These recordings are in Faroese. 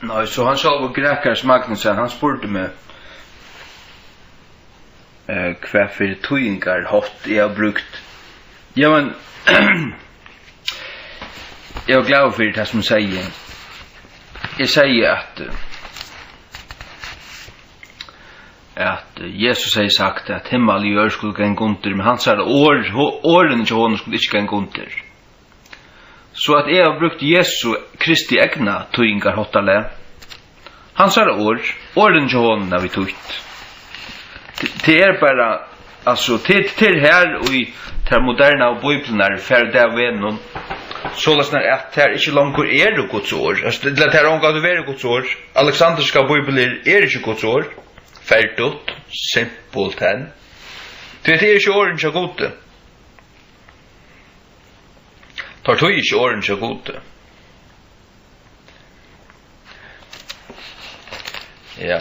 Nei, så han själv och Grekars Magnusen, han spurte meg hva for tøyingar hatt jeg har brukt. Ja, men jeg er glad for det som sier. Jeg sier at Jesus har sagt at himmel og jord skulle gå under, men han sa at årene til honom skulle ikke gå under. Så at jeg har brukt Jesu Kristi egna tøyingar hottale. Han sa det årene til honom har vi tøyt. Det är bara alltså till här och i den moderna och bibeln är för där vännen så läsnar att här inte långt är det Guds ord. Alltså det här om att vara Guds ord. Alexanderska bibeln är inte Guds ord. Färdigt, simpelt än. Det är inte orden så gott. Tar du inte orden så gott. Ja.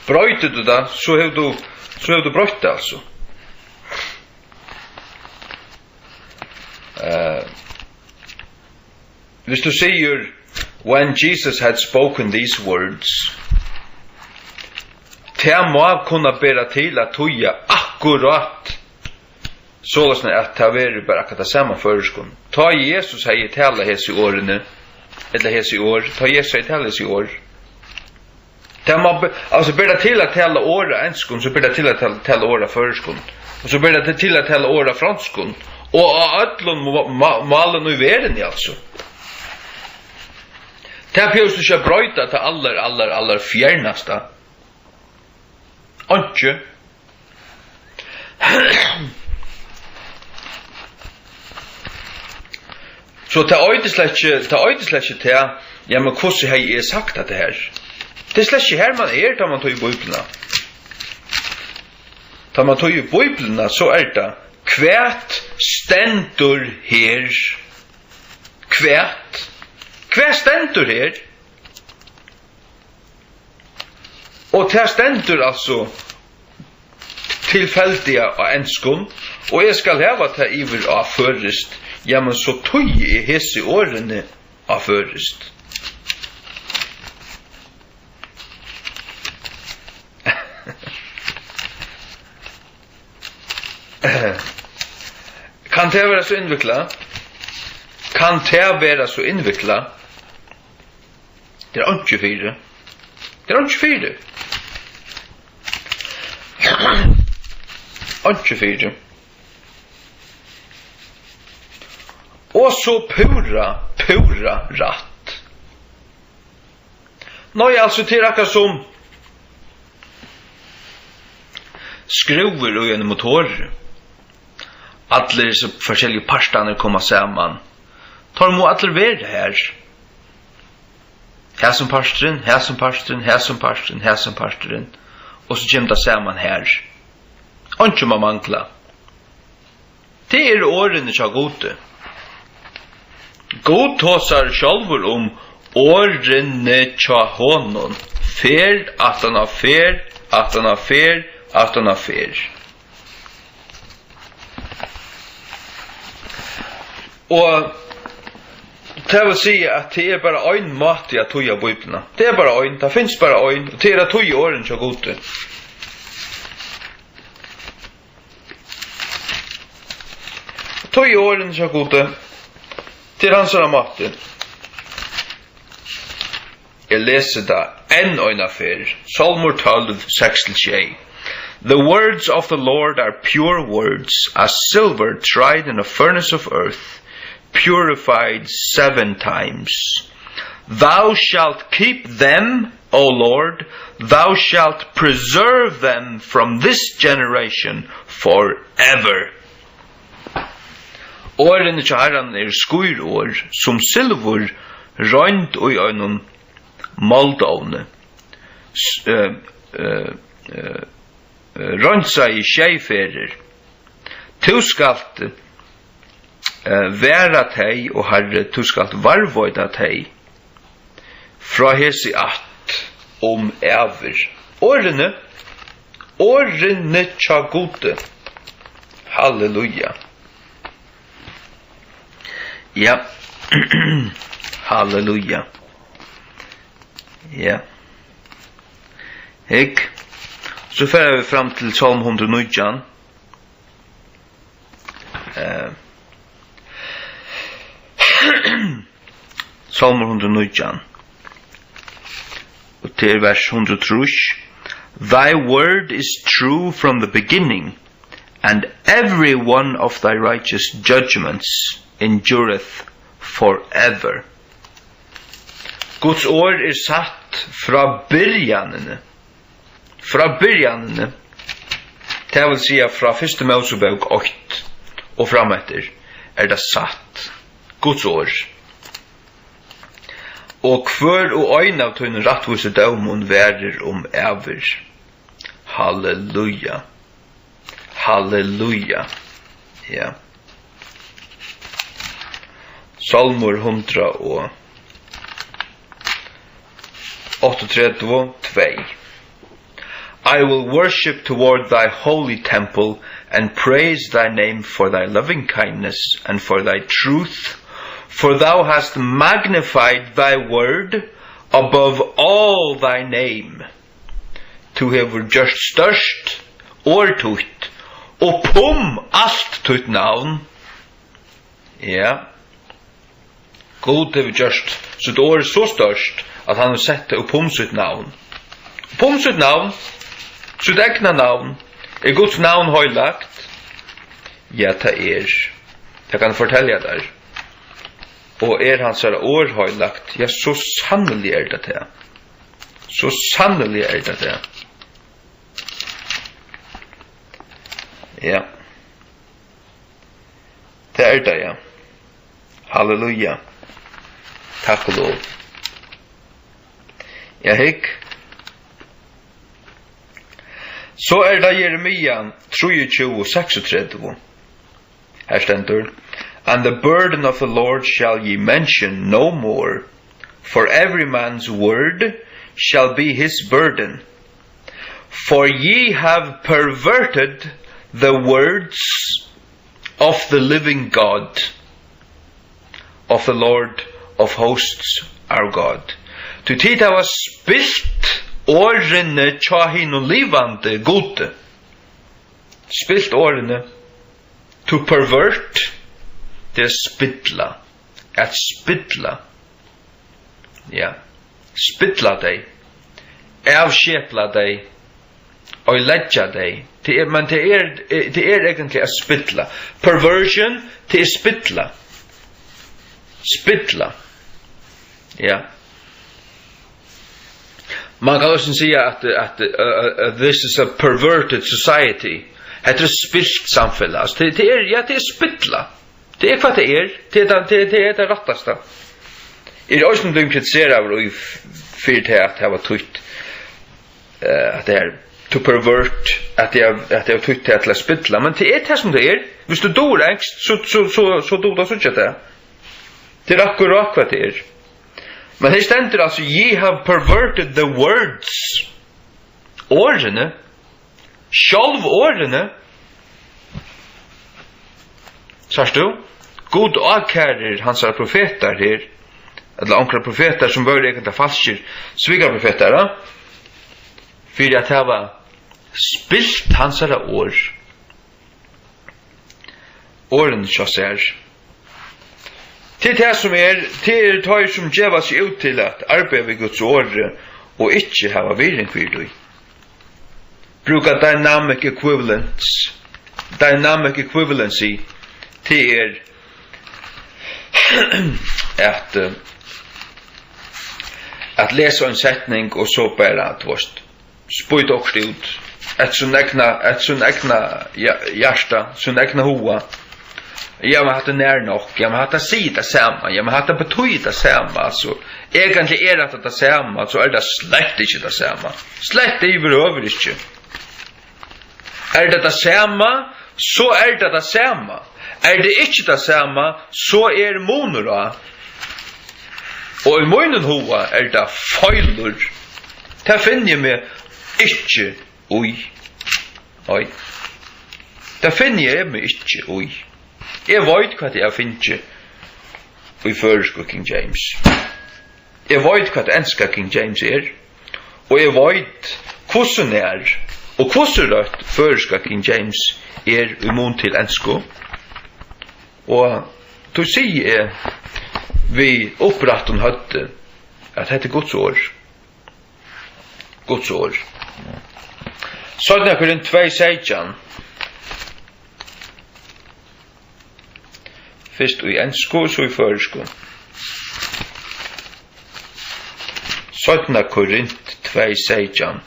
Brøyter du det, så har du brøyt det altså. Hvis du sier, when Jesus had spoken these words, det må kunne bære til at tøye akkurat sånn at det er bare akkurat det samme føreskånd. Ta Jesus har gitt hele hese årene, eller hese år, ta Jesus har gitt hele hese år. Det man alltså blir det till att tala åra enskon så blir det till att tala åra förskon och så blir det till att tala åra franskon och allon malen nu världen alltså. Det är ju så bröta till alla fjärnaste. Antje. Så ta öjdesläcke till ja men hur har jag sagt att det här? Det slett ikke her man da man tog i bøyblene. Da man tog i bøyblene, så det kvært stendur her. Kvært stendur her. Og det stendur altså tilfeldige av enskon, og jeg skal heva det iver av førest, ja, men så tog i hese årene av førest. Kan det være så innviklet? Kan det være så innviklet? Det er ikke fire. Det er ikke fire. Ikke fire. Og så pura ratt. Nå er altså til akkurat som skruver og en motor. Alle disse forskjellige parstene kommer sammen. Tar må alle være her. Her som parsteren. Og så kommer det sammen her. Og ikke man mangler. Det er årene som er gode. God tåsar sjálfur årene tja honom. Fer, at han har fer. Og det vil si at det er bare en måte jeg tog av Bibelen. Det er bare en, det finnes bare en, og det er at tog i åren så gode. Tog i åren så gode, til hans måte. Jeg leser da en affær, Salmer 12, 6-6. The words of the Lord are pure words, as silver tried in a furnace of earth, purified 7 times. Thou shalt keep them, O Lord, thou shalt preserve them from this generation forever. Årene til Herren skurår, som silver røynt og i øynene moldovne. Røntsa i skjeiferer. Tu skalt væra teg, og Herre, tu skalt varvøyda teg, fra hesi at ever. Årene tja gode. Halleluja. Ja. Halleluja. Ja. Hikk. Så fører vi fram til Psalm 119. Psalm 119. Og til vers 103. Thy word is true from the beginning, and every one of thy righteous judgments endureth forever. Guds ord satt fra byrjanene. Fra byrjanene. Det vil si fra første Mosebok 8 og frametter det satt. Guds ord. Og hver og øyne av tøyne rattvise dømon værer ever. Halleluja. Halleluja. Ja. Salmor 138:2. I will worship toward thy holy temple and praise thy name for thy loving kindness and for thy truth, for thou hast magnified thy word above all thy name. Tu hefur gjørst størst tutt og alt tutt navn. Ja. God hefur gjørst sitt så størst at han har sett det sitt navn. Sitt navn, sitt egna navn, Guds navn høylagt? Ja, det kan fortelle der. Og hans år høylagt? Ja, så sannelig det det. Så sannelig det det. Ja. Det det, ja. Halleluja. Takk og lov. Ja, hikk. Så det Jeremia 23:36. Her stendur: And the burden of the Lord shall ye mention no more, for every man's word shall be his burden. For ye have perverted the words of the living God, of the Lord of hosts our God. To tid hava spilt årene tja hinn og livande gode. Spilt årene. To pervert. Det spittla. At spittla. Ja. Spittla deg. Avskjepla deg. Og ledja deg. Men det egentlig at spittla. Perversion, det spittla. Spittla. Ja. Man kan også si at this is a perverted society. Det spilt samfunn. Det spittla. Det hva det det rattasta. Det også noe kritisere av og fyrt her at det var tutt. At det to pervert, at det var tutt til å spittla. Men det som det Hvis du dår engst, så dår det så ikke det. Det akkurat hva det Men her stender altså, ye have perverted the words. Årene. Sjálv årene. Sørst du? God avkærer hans profeter her. Eller ankra profeter som var egentlig falsker. Sviga profeter, da. For at det var spilt hans år. Årene kjøsser. Til det som til tar som djeva seg ut til at arbeid ved Guds åre og ikke hava viring for det. Bruka dynamic equivalence. Dynamic equivalency til at lesa en setning og så bare at spyt også ut et sånn egna hjärsta, sånn egna hoa. Jag har haft det nær nok, jag har haft det si det samme, jag har haft det betøy det samme, altså. Egentlig det samme, så det slett ikke det samme. Slett det overhodet ikke. Det samme, så det samme. Det ikke det samme, så moner. Og i munnen hoa det feiler. Det finner jeg meg ikke ui. Oi. Det finner jeg meg ikke ui. Jeg vet hva jeg finner i føresko King James. Jeg vet hva enska King James og jeg vet hvordan og hvordan rødt føreska King James imot til ensko. Og du sier vi oppratten høtte at dette Guds år. Guds år. Sånn er Korint 2:16. Først i ensko, så i føresko. Sånn er Korint 2:16.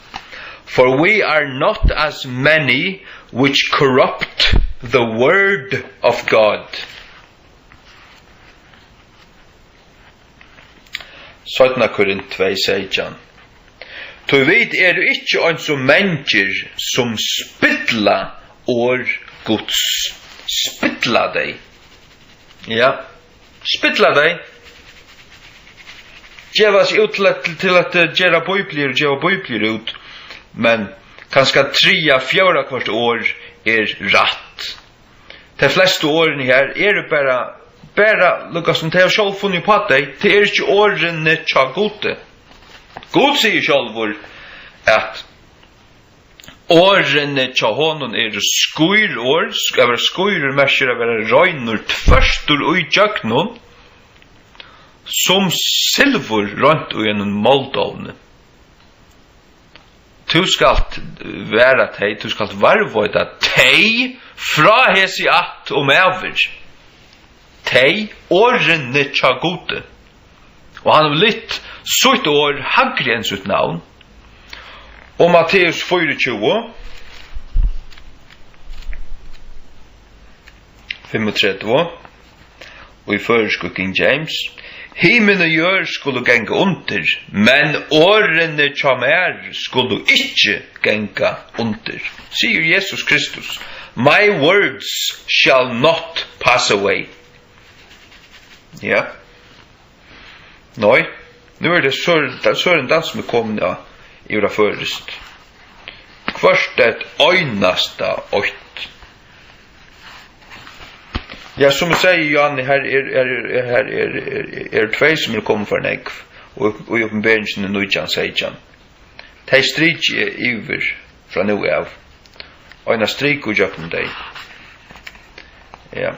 For we are not as many which corrupt the word of God. Sånn er Korint 2:16. Du vet ikke en som mennesker som spittla år Guds. Spittla deg. Ja, spittla deg. Gjevas ut til at gjera bøyblir ut, men kanskje 3-4 kvart år ratt. De fleste årene her bara lukkas som de har selv funnet på deg, det ikke årene tja gode. God sier sjálfur at årene tja honom skuir år, skal være skuir merker å være røynur tverstur og i jöknun, som silver rønt og gjennom moldovne. Du skal være teg, du skal varvøyda teg fra hesi at og mever. Teg årene tja gode. Og han har litt sutt år hagre enn sitt navn. Og Matteus 24, 35, og i føresko King James, himmel og jør skulle genge under, men årene tja mer skulle ikke genge under. Sier Jesus Kristus, my words shall not pass away. Ja. Nei, nu det søren dans som kommet i våra førest. Først et øynasta ått. Ja, som jeg sier, Jan, her tvei som kommet for negv, og i oppenberingen i Nujjan, Seidjan. De strik iver fra nu av. Øyna strik og jøkken deg. Ja.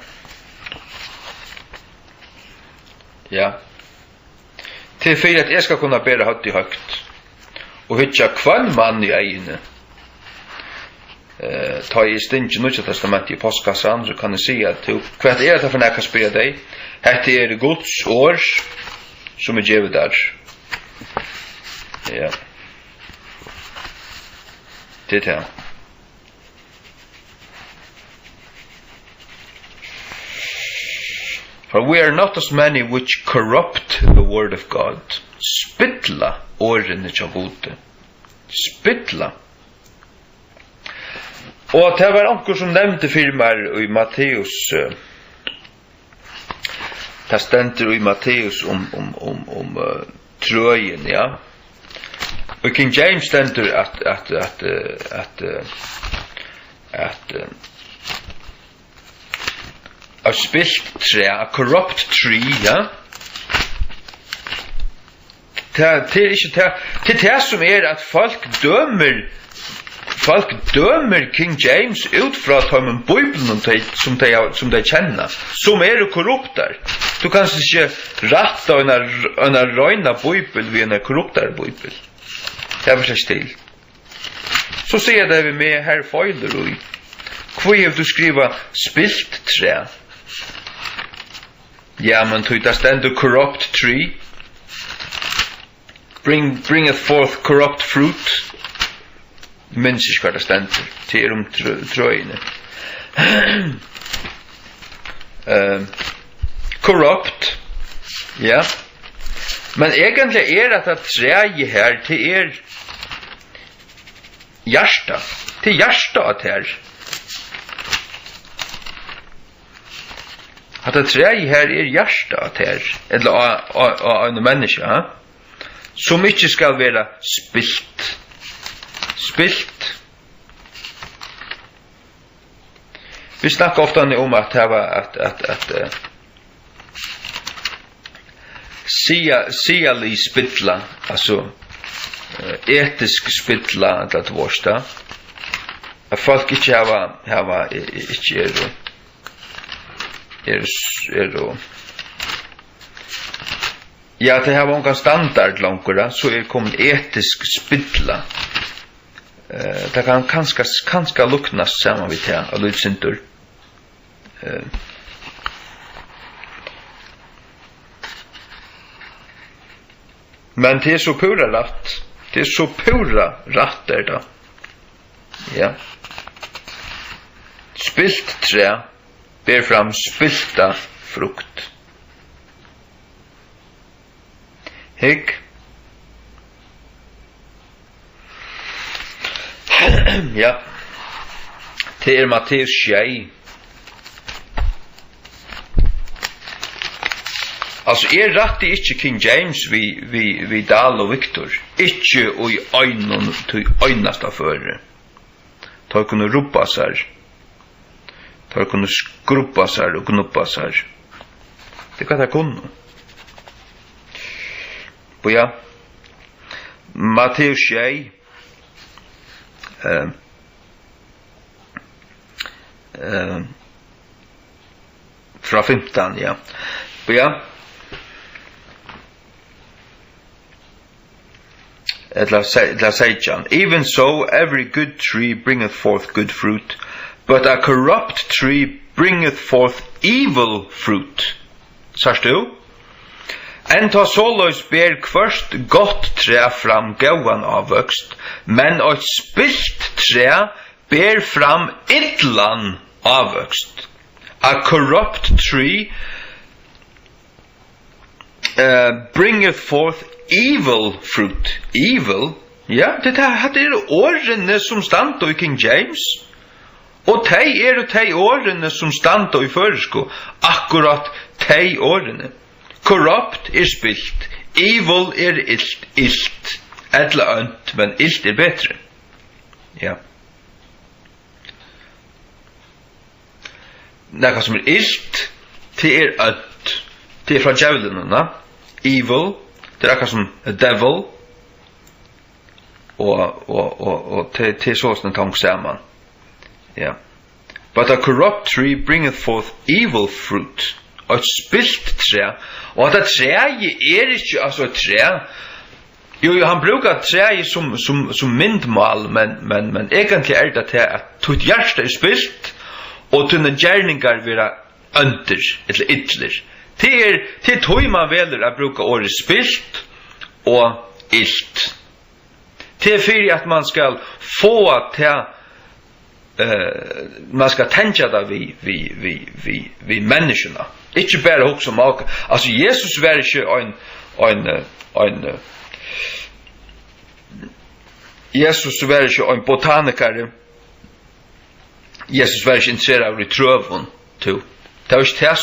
Ja. Til fyrir at jeg skal kunne bære hatt i høgt og hytja kvann mann i egene. Ta i stinge Nutja testamentet i postkassan, så kan jeg si at hva det for nekka spyrir deg? Hette Guds år som gjevet der. Ja. Det her. For we are not as many which corrupt the word of God. Spittla årene tja gode. Spittla. Og det var anker som nevnte firmaer i Matteus. Det stender i Matteus om trøyen, ja. Og King James stender at a spilt tre, a corrupt tree, ja. Det ikke det som at folk dømer King James ut fra tømmen Bibelen som de kjenner, som korrupter. Du kan ikke rette en røyna Bibel ved en korrupter Bibel. Det var ikke til. Så sier det vi med her feiler og hvor har du skriva spilt tre? Ja, men tog det stender corrupt tree. Bringeth forth corrupt fruit. Minns ikke hva det stender. Til trøyene. Corrupt. Ja. Men egentlig at det treje her til hjärsta. Til hjärsta at her. At det treje her hjärsta at her. Eller av en menneske. Som ikke skal være spilt. Spilt. Vi snakker ofte om at det var at siali spittla, alltså etisk spittla att vårsta. Att folk inte hava inte ja, det har en standard långkura så kommer etisk spittla. Det kan kanske luknas samman vid det och lutsintur. Men det är så pura rätt. Det är så pura rätt är det. Ja. Spilt trä ber fram spilta frukt. Hygg. Ja. Det är Matteus 6. Alltså rätt är inte King James vi Dal och Victor. Inte och i ögonen till ögnasta före. Ta kunna ropa sig. Ta kunna skruppa sig och knuppa sig. Det kan jag kunna. Och ja. Matteus 6. Fra 15, ja. Och ja. Even so, every good tree bringeth forth good fruit, but a corrupt tree bringeth forth evil fruit. Sars du? En ta såløys ber kvørst gott træ fram gåan avvøkst, men et spilt træ ber fram illan avvøkst. A corrupt tree bringeth forth evil fruit. Evil? Ja, det årene som standa i King James. Og tei årene som standa i føresko. Akkurat tei årene. Corrupt spilt. Evil ilt. Etla ønt, men ilt betre. Ja. Nekka som ilt, det ønt. Det fra djævlene, evil. Det akkurat som a devil og til sånne tank saman. Ja. But a corrupt tree bringeth forth evil fruit. Og et spilt træ. Og at træet ikke altså et træ. Jo, han brukar træet som myndmal, men egentlig det til at tut hjerte spilt, og tunne gjerningar vera under, eller ytler. Det tog man veler å bruke året spilt og ilt. Det fyrir at man skal få til man skal tenke det vi menneskene. Ikke bare hos som alt. Altså Jesus var ikke Jesus var ikke en botanikere. Jesus var ikke interessert av i trøven til. Det var ikke det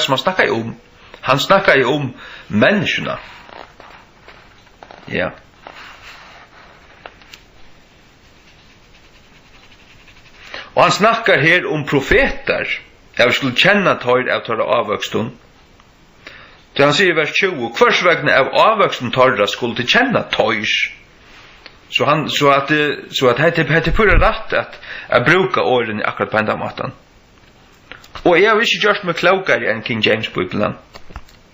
som han snakket om. Han snakket om menneskene. Ja. Og han snakker her om profeter. Jeg skulle kjenne tøyr av tøyre avvøksten. Så han sier i vers 20, hversvegne av avvøksten tøyre skulle til kjenne tøyr. Så at det pura rett at bruke årene akkurat på enda måten. Og jeg har ikke gjort meg klokere enn King James-bibelen.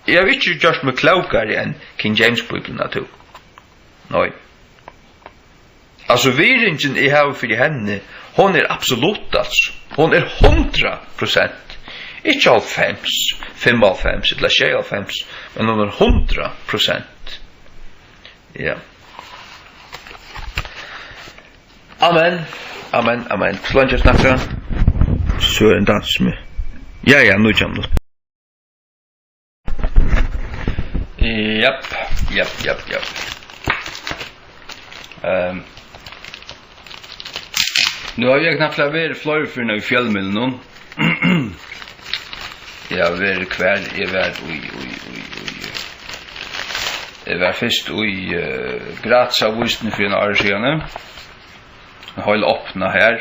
Jeg har ikke gjort meg klokere enn King James-bibelen, to. Nei. Altså, viringen jeg har for henne, hon absolutt, altså. Hon 100%. Ikke 95, eller 96, men hon 100%. Ja. Amen. Slår ikke snakke. Så en dans med. Ja, nu kommer det. Japp. Nu har jag knappt vært flere for i fjellmiddelen nå. Jeg har vært hver, jeg var først i Grazavisen for en år siden. Jeg har åpnet her.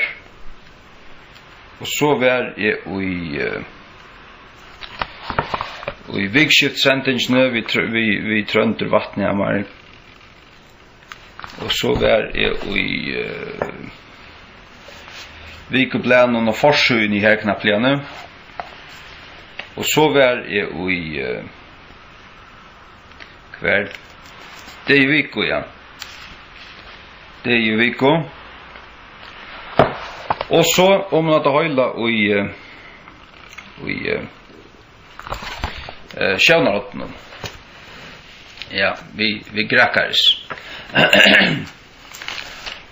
Og så var jeg og i vikskiftsendingene vi trønder vattnet og så var jeg i vikeblænen og forsøyen i her knappliane, og så var jeg i hver det er i Viko, ja. Det er i Viko. Og så om at høyla i Sjøvnarotten. Ja, vi grækaris.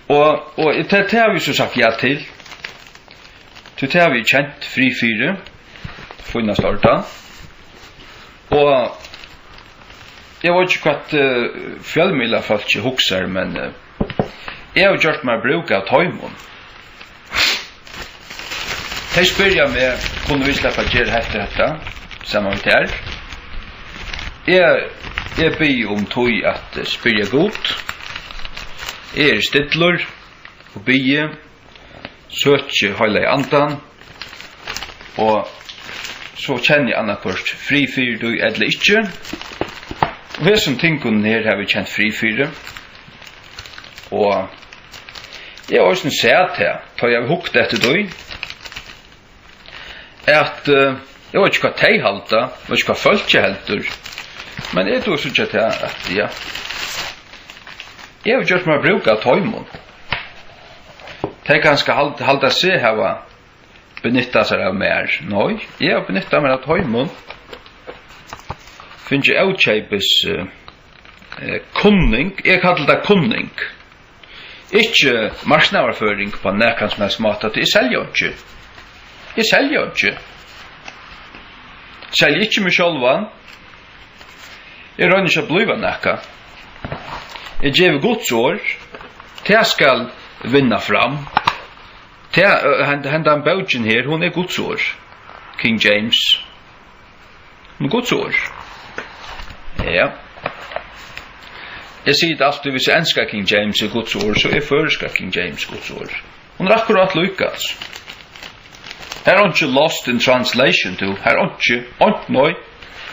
og det har vi så sagt ja til. Det har vi kjent fri fire. Funna starta. Og jeg vet ikke hva fjellmila folk ikke hukser, men jeg har gjort meg bruk av tøymon. De spør jeg meg, kunne vi slippe å gjøre dette, sammen med her. Jeg ber om tøy at spør jeg godt. Jeg stidler og byer, søker høyla i andan, og så kjenner jeg annakvart fri fyrir du eller ikke. Og hesson tingene her har vi kjent fri fyrir. Og jeg har også sett her, da jeg har hukt etter du, at jeg vet ikke hva de halta, jeg vet ikke hva folk helter, men jeg tror ikke til at ja, jeg har gjort meg bruk av tøymon. De kan skal halta seg hava benytta seg av mer. Nei, jeg har benyttet meg av tøymon. Finns jeg avkjeipes kunning, jeg kallar det kunning. Ikke marsnavarføring på nekans som helst mat, at jeg selger ikke. Jeg selger ikke. Selger ikke meg sjálvan. Jeg rønner ikke bliva nekka. Jeg gjev Guds år, det skal vinna fram. Hendan baugen her, hon er Guds år. King James. Hon er Guds år. Ja. Jeg sier det alltid, hvis jeg ønsker King James er Guds år, så er føresker King James Guds år. Hon er akkurat lykkes. Her er ikke lost in translation to. Her er ikke nøy.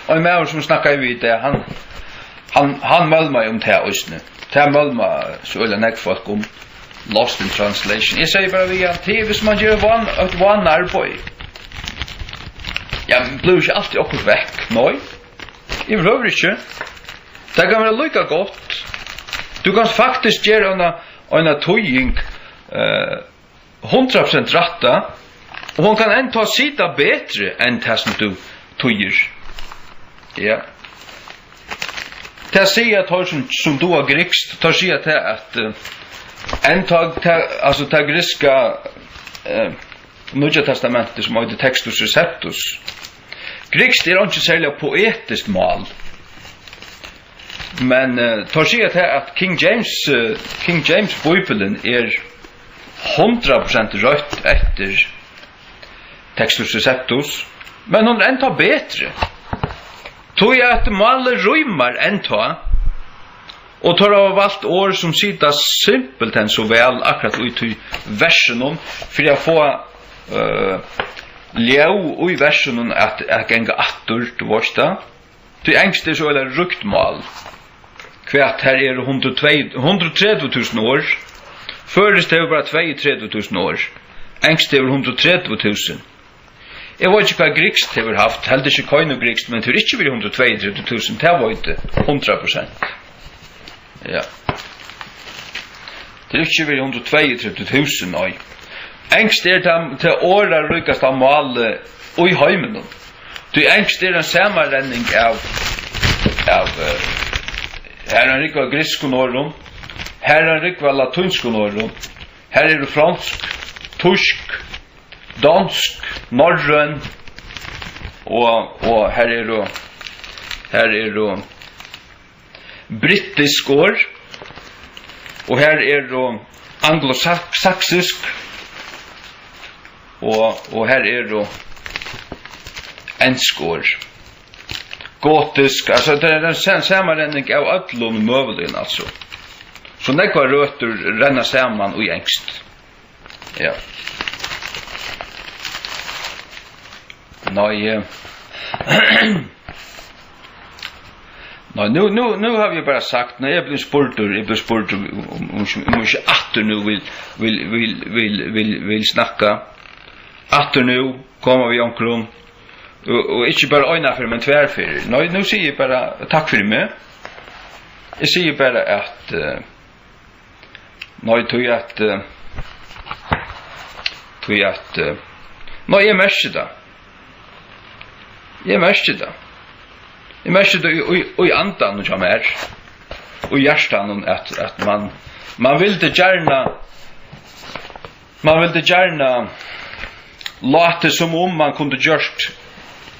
Og en maur som snakker i det, han møll meg om det òsne. Det møll meg så øyla nek folk om lost in translation. Jeg sier bare vi er hvis man gjør et one arbeid. Ja, men blir ikke alltid okkur vekk, nøy. Jeg behøver ikke. Det kan være lykka godt. Du kan faktisk gjøre en tøying 100% ratta, og hon kan enda sida betre enn det som du tøyer. Ja. Det sier at som du har grikst, det sier til at altså det griska Nudja testamentet som heter Textus Receptus. Grikst er ikke særlig poetisk mål. Men tar sier til at King James Bibelen er 100% rødt etter Textus Receptus, men hon er enda betre. Tog jeg at maler rymar enda, og tar av valgt år som sida simpelt enn så vel akkurat ut i versen for jeg får ljau i versen at jeg genga attur, du varst da. Til engst er så eller ruktmal. Kvært her er 130.000 år. Først er bare 32.000 år. Engst er 130.000. Jeg vet ikke hva grikst har haft, heller ikke køyne grikst, men det er ikke vært 132.000, det var ikke 100%. Ja. Det er ikke vært 132.000, nei. Engst er til åra rykast av male og i heimen. Det engst er en samarrenning av her er en rykva grisk og her er en rykva latunsk og her er det fransk, tysk, dansk, norrøn, og her er det brittisk år, og her er det anglosaksisk, og her er det ensk år. Gotisk, altså det er en samarrenning av öllum møvelin, altså. Så nekva røter renna saman og engst. Ja. Nei, Nej, nu har vi bara sagt när jag blir spurt om inte åter nu vill snacka. Åter nu kommer vi omkring och inte bara ena för men tvär för. Nej, nu säger jag bara tack för mig. Jag säger bara att nej tror jag att nej jag märker det. Jag märker det i andan och jag och hjärtan att man vill det gärna låta som om man kunde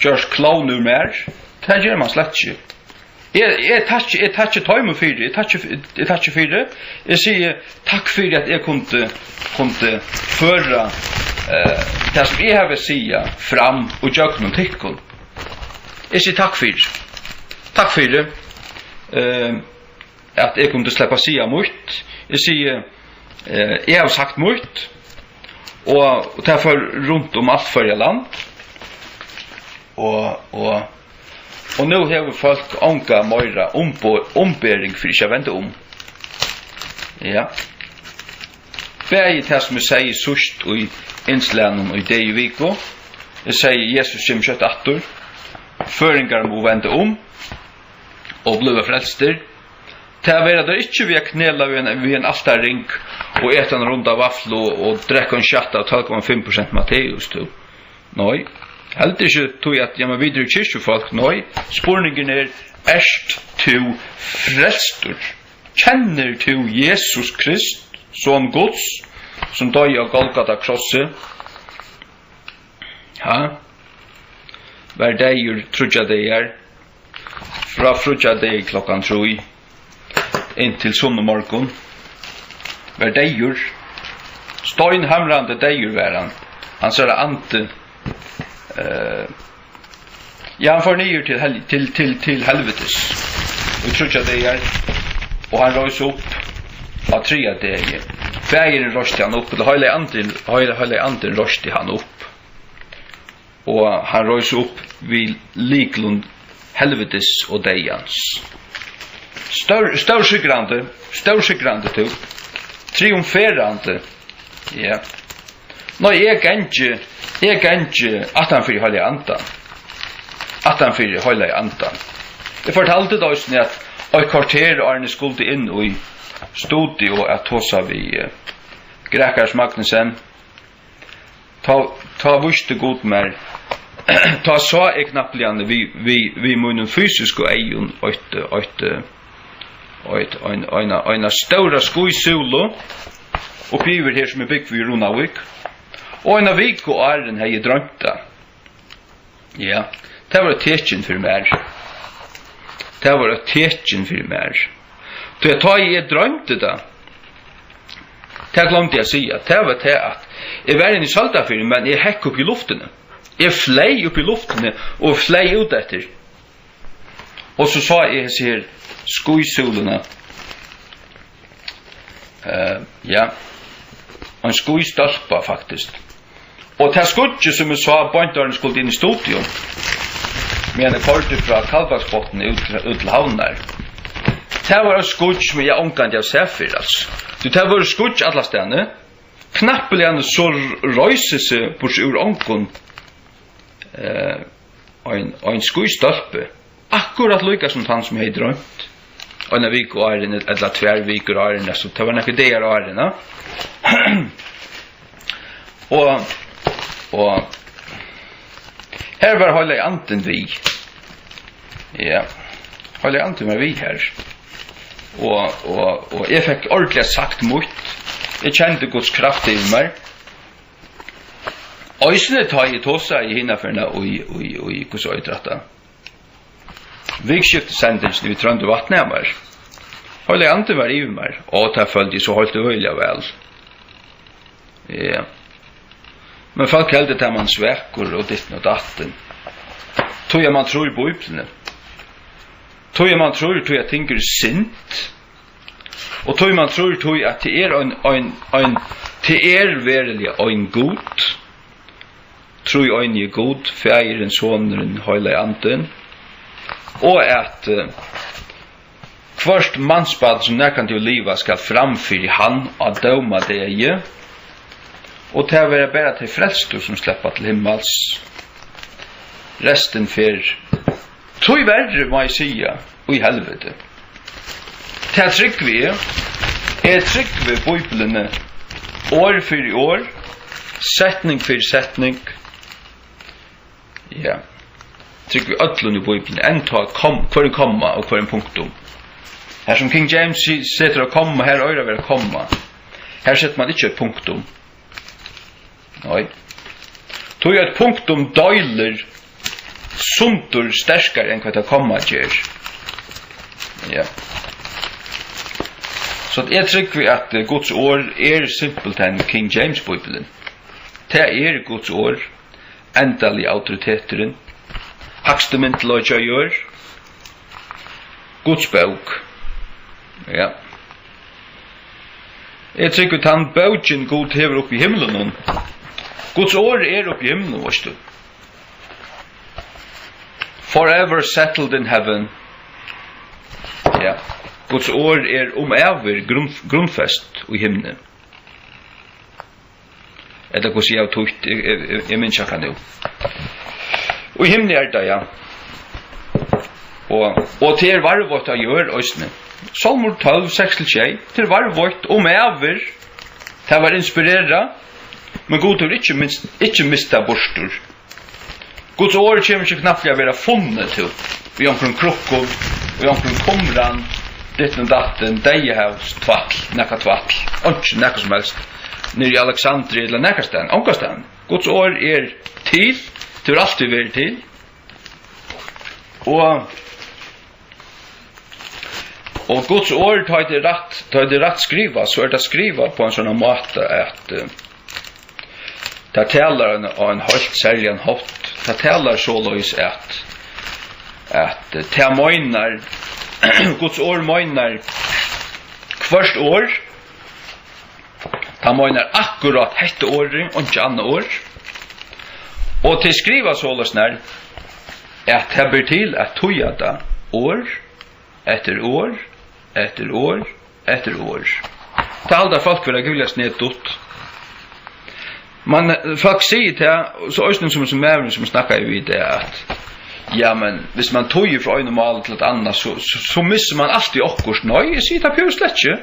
just clown ur mer. Det gör man slett inte. Jag touch time för det. Jag touch för det. Jag säger tack för att jag kunde föra det som jag har säga fram och jag kunde tycka. Jag säger tack för det. Tack för det. Att jag kunde släppa säga mycket. Jag säger jag har sagt mycket. Och därför runt om allt för land. Och nu har folk ånka mera ombering för att vända om. Ja. Bäg det som jag säger sust i inslänen och i det i viko. Jag säger Jesus som kött attor. Föringar må vända om. Och bliva frälster. Det är där inte vi knäla vid en altarring och äta en runda vaffel och dräcka en chatta och 12,5% Matteus tog. Nej. Helt ikke tog at jeg må videre kyrkjefolk, nei. Spurningen erst to frelstur. Kjenner to Jesus Krist, som Guds, som døg av Golgata krosset. Ja. Vær deier trudja deier. Fra frudja deier klokkan 3. Inntil sunnumorgon. Vær deier. Støynhamrande deier vær han. Han ser ante. Ja, han får nyer til helvetes. Og trudja deier. Og han røys opp av 3 deier. Fægeren røsti han opp. Og hele anden røsti han opp. Og han røys opp vid liklund helvetes og deians. Størsigrande til. Triumferande. Ja. Nå, jeg ganje at han fyrir høyla i andan. Jeg fortalte da også at et kvarter Arne skulle inn i studio og at hosa vi Grekars Magnussen. Ta vuste god mer. Ta så jeg knappliane vi munnen fysiske eion en stora skuisolo oppi over her som bygg vi Runavik. Og en av vik og æren har jeg drømt det. Ja, det var et tekjen for meg. Så jeg tar jeg drømte det. Det glemte jeg å si. Det var til at jeg var inne i Saltafyren, men jeg hekk opp i luftene. Jeg flei opp i luftene og flei ut etter. Og så sa jeg her skuisolene. Ja, en skuistolpa faktisk. Og det skudje som jeg sa Bøyntaren skulle inn i studio med en korte fra Kalbaksbotten ut til havner. Det var en skudje som jeg omkant av Sefir, altså. Det var en skudje alle stedene. Knappelig han så røyser seg bort ur omkant en skuistolpe. Akkurat lykka som han som hei drømt. Og en vik og æren, eller 2 viker og æren, så det var nekker det og æren. Og her var Høyla i anden vi. Ja, Høyla i anden var vi her. Og jeg fikk ordentlig sagt mot. Jeg kjente Guds kraft i meg. Øysene tar jeg tåsa i hinnaferna og i Guds øydratta. Vikskiftesendelsen vi trønde vattnet av meg. Høyla i anden var i meg. Og det følte jeg så holdt det høyla vel. Ja. Men folk heldet at man svekker og ditten og datten. Tog man tror på Bibelen. Tog man tror at ting sint. Og tog man tror at det verilig en god. Tror en god, fægeren, soneren, høyla i anden. Og at Kvart mansbad som nærkant til liva skal framfyr han og døma deg, og til å være bare til frelstor som slipper til himmels. Resten fyr tog verre, må jeg sige, og i helvete. Til trygg vi trygg vi bøyblene år for år, setning for setning. Ja, trygg vi ødlene i bøyblene, enn ta hver en komma og hver en punktum. Her som King James setter å komma, her øyre vil komma. Her setter man ikke et punktum. Nei. Tog et punktum døyler sundur sterskare enn hva det komma gjør. Ja. Så jeg trykker vi at Guds år simpelt enn King James Bibelen. Det Guds år, endelig autoriteteren, hakste myntel og gjør, Guds bøk. Ja. Jeg trykker at han bøkken God hever opp i himmelen. Guds år opp i himmelen, varst du. Forever settled in heaven. Ja. Guds år over grunnfest i himmelen. Eller hva sier jeg tøyt, jeg minns ikke nå. Og i himmelen det, ja. Og til varvått å gjøre østene. Salmur 12, 6-6, til varvått over, til å være inspireret, men God har ikke mistet borster. Guds år kommer ikke knappt å være funnet til. Vi har omkring krokken, vi har omkring kumran, ditten datten, deiehevs, tvattel, nekka tvattel, ikke nekka som helst. Nere i Alexandria eller nekka sted, omkring sted. Guds år til, til alltid være til. Og Guds år tar det rett skriva, så det skriva på en sånn måte at det taler en helt særlig en hatt. Det taler så løs at det møgner, Guds år møgner hvert år, det møgner akkurat hette året, og ikke annet år. Og til skriva så løs nær, at det blir til at toga det år, etter år, etter år, etter år. Det aldri folk vil ha gullet ned ut. Man folk sier til, så øyne som mævren som snakker i det, at ja, men hvis man tog fra øyne mal til et annet, så misser man alltid okkurs. Nei, jeg sier det på slett ikke.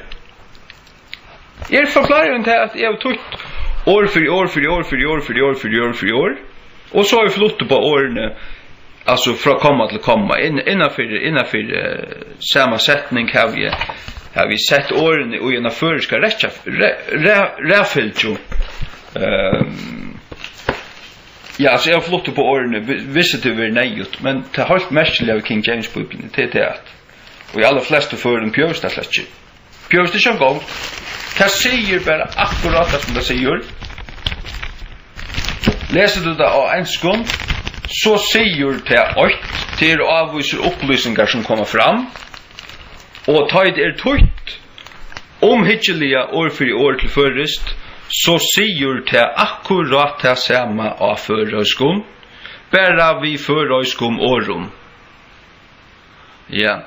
Jeg forklarer til at jeg har tog år for år, for år, for år, for år, for år, for år, og så har jeg flottet på årene, altså fra komma til komma, innenfor samme setning har vi sett årene og en føriska ræfylt jo. Ja, så jeg har flottet på årene, visste det var nøyut, men det har helt merkelig av King James Bibelen til det at, og i aller fleste føren pjøvst det slett ikke. Pjøvst ikke en gang. Det sier bare akkurat det som det sier. Leser du det av en skund, så sier det til å avvise opplysninger som kommer fram, og ta det tøyt omhittelige år for år til først, så sier det akkurat det samme av førøyskom, bare vi førøyskom årum. Ja.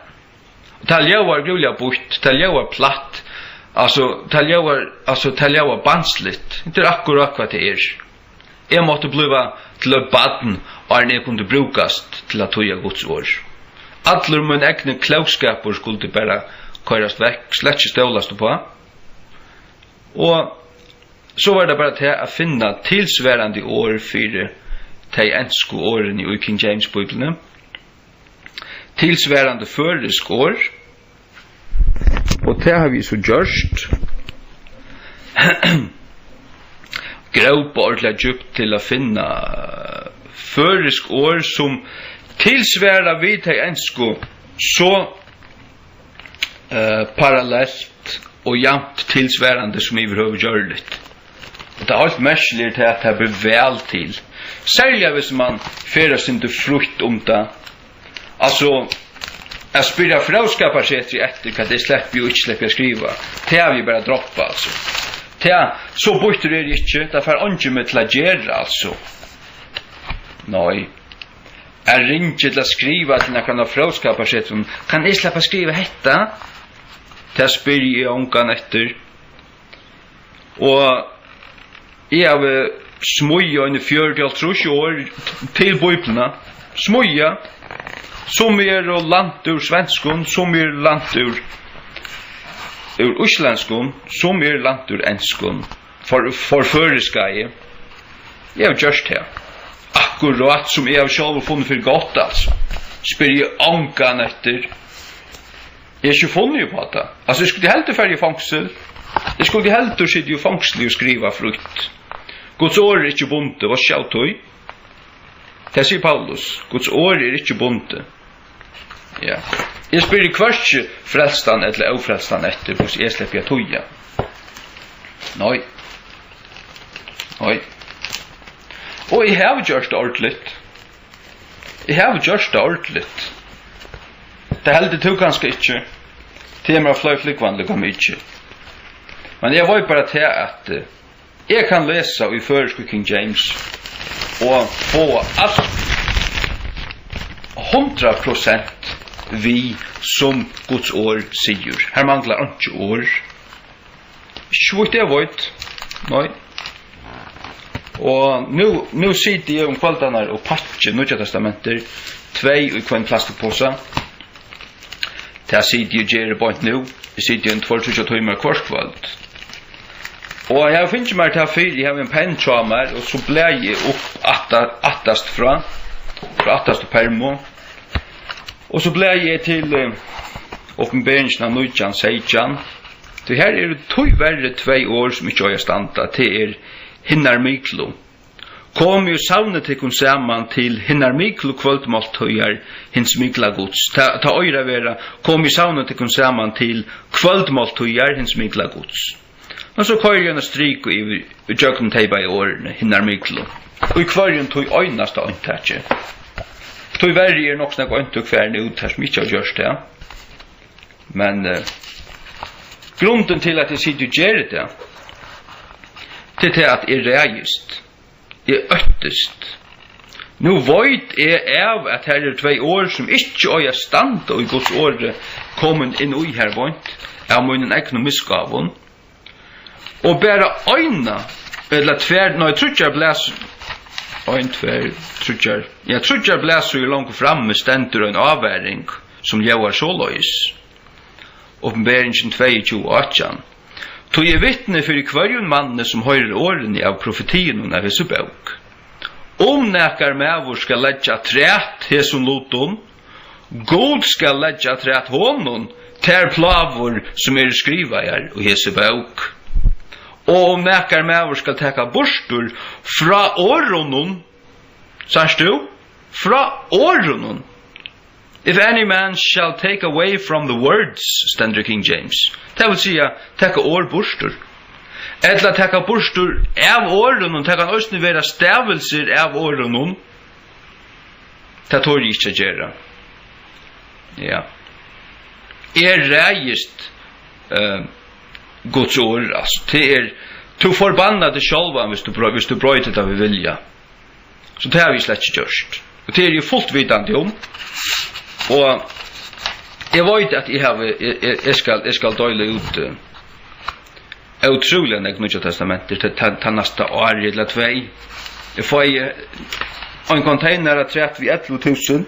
Det var grulig bort, det var platt, det var bansligt, det akkurat hva det Jeg måtte bliva til å baden, og jeg kunne brukast til å tøye Guds år. Alle min egne klokskaper skulle bare køres vekk, slett ikke stålast på. Og så var det bare til å finne tilsværende år for de enske årene i King James Bibelen. Tilsværende førisk år. Og det har vi så gjørst. Graup og ordentlig djupt til å finne førisk år som tilsværer vi til ensko så parallelt og jevnt tilsværende som vi behøver gjøre litt. Det er alt merkelig til at det blir vel til. Særlig hvis man fører sin til frukt det. Altså, jeg spyrer fråskaparsetter etter hva det slipper jo ikke slipper å skrive. Det har vi bare droppet, altså. Så borter ikke, det får ikke med til å gjøre, altså. Nei. är ringt till att skriva till några fråskaparsätten. Kan jag släppa skriva detta? Det spyr jag onkan efter. Och jag har smuja under 40 år till Bibeln. Smuja. Som och lant ur svenskon, som lant ur uslenskon, som lant ur enskon. For föreskaje. Jag har gjort det. Akkurat som jag själv funnit för gott alltså. Spyr jag onkan efter. Jag har inte funnit på det. Alltså jag skulle helt färdig i fångsel. Jag skulle helt sitta i fångsel och skriva frukt. Guds år är inte bunte, vad själv tog? Det säger Paulus. Guds år är inte bunte. Ja. Jag spyr kvart frälstan eller ofrälstan efter, hos jag släpper jag toja. Nej. Och jag har gjort det ordentligt. Det heldig tog ganska inte. Tema flöj flickvanlig kom inte. Men jag var ju bara till att jag kan läsa i första King James och få allt 100% vi som Guds år säger. Här manglar inte år. Svårt jag vet. Nej. Och nu sitter jag kvällarna och patcher Nya testamenter 2 i kvann plastikpåse. Det sitter jag ger point nu. Det sitter en 12 timmar kvarskvalt. Och jag finner mig till fyr, jag har en penn tramar och så blir jag upp attast fra attast permo. Och så blir jag till uppenbarelsen av Nujjan Sejan. Det här är det 2 år som inte jag stanta till hinnar miklo. Kom ju savnet till samman till hinnar miklo kvöldmåltöjar hins mikla gods. Ta öra vera, kom ju savnet till samman till kvöldmåltöjar hins mikla gods. Och så kör jag en stryk i jöknen tejba i åren hinnar miklo. Och i kvargen tog öjnast av intätje. Tog värre är nog snakk öjntug färdig ut här som inte har gjort det. Men grunden till att jag sitter och gör det till att är reagist, är öttest. Nu vet jag av att här är 2 år som inte har stand och i Guds år kommer in i här vant av min ekonomisk avon. Och bara öjna, eller trutjar bläs, trutjar bläs så långt fram med stendur en avväring som ljöar sålöjs. Uppenbarelsen 22:18. Tog jag vittne för kvarjon manne som höjer åren av profetien av Jesu bok. Om näkar mävor ska lägga trät hesun loton, god ska lägga trät honom, ter plavor som skriva och Jesu bok. Och om näkar mävor ska täcka borstor fra åronon, sagst du? Fra åronon. If any man shall take away from the words, ständer King James. Det vill säga, täcka år borstor. Eller täcka borstor av åronon, täcka östning vera stävelser av åronon. Det tar jag inte att göra. Ja. Reist Guds år, alltså. Det du förbannade själva hvis du bröjt det av vilja. Så det har vi slett inte gjort. Och det är ju fullt vidande om. Och jag vet att jag ska döjla ut otroliga Nya testamentet till nästa år eller 2. Jag får en container av 31 000.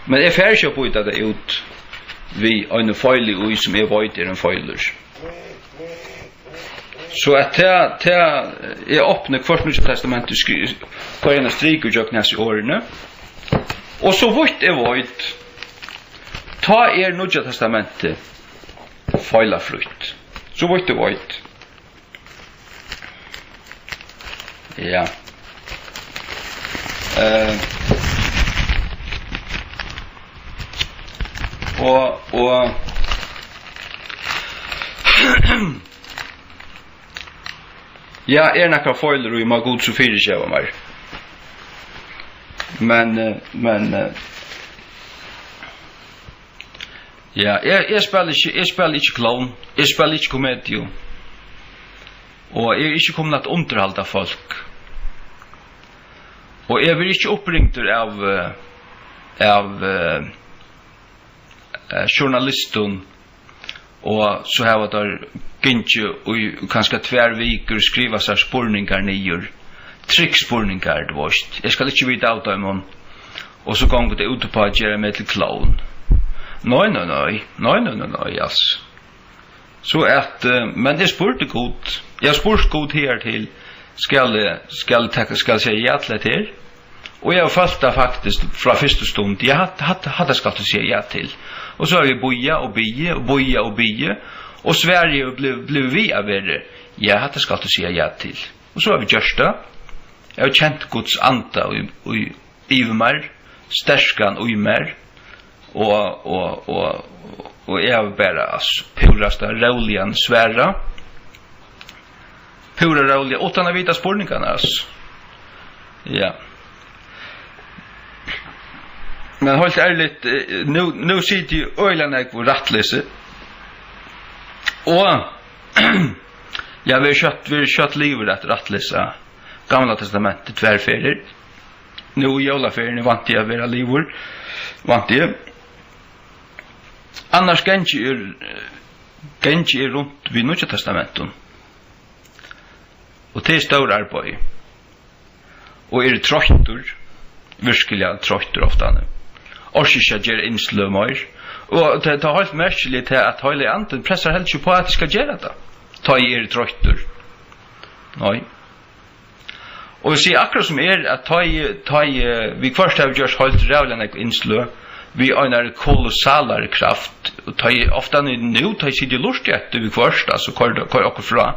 Men jag får inte på det ut vi en file och som jag vet är en filer. Så att jag öppnar kvart Nya testamentet på en strik och jag nästa åren. Och så vitt är vet ta Nya testamentet fila frukt. Så vitt är vet. Ja. Och ja, några filer och i mag god så fyra mig. Men ja, jag spelar inte clown, jag spelar inte komedie. Og ikke kommet at underhalda folk. Og jeg vil ikke oppringter av journalisten og så har det gynnt og kanskje 2 veker skriva seg spurningar nyer, trikkspurningar, du vet. Jeg skal ikke vite av dem og så ganger det ut på å gjøre meg til clown. Nei, altså. Så at, men jeg spurte god. Jeg spurte god her til, skal jeg si ja til det her? Og jeg har følt det faktisk fra første stund. Jeg hadde skal til å si ja til. Og så har vi boja og bie. Og Sverige ble vi av det. Jeg hadde skal til å si ja til. Og så har vi gjort det. Jeg har kjent Guds anda i meg, sterskan i meg. Og jeg har bare purasta råligan sværa. Pura råliga, utan att vita spurningarna alltså. Ja. Men helt ärligt, nu sitter ju öjlarna på rattlöse. Och ja, vi har kött livet att rattlösa Gamla testamentet tvärfärger. Nu i jolaferien vant jag vara livor. Vant jag. Annars gänge runt vid Nya testamentet. Og det stor arbeid. Og trøytur, virkelig trøytur ofta. Orskisja gjør innslø mer. Og det er helt merkelig til at hele anden presser helt ikke på at de skal gjøre det. Ta i trøytur. Nei. Og vi sier akkurat som at ta i vi først har gjort helt rævlig innslø, vi har kolossalare kraft. Og ta i ofta nu, ta i sier det lustig etter vi først, altså hva akkur fra.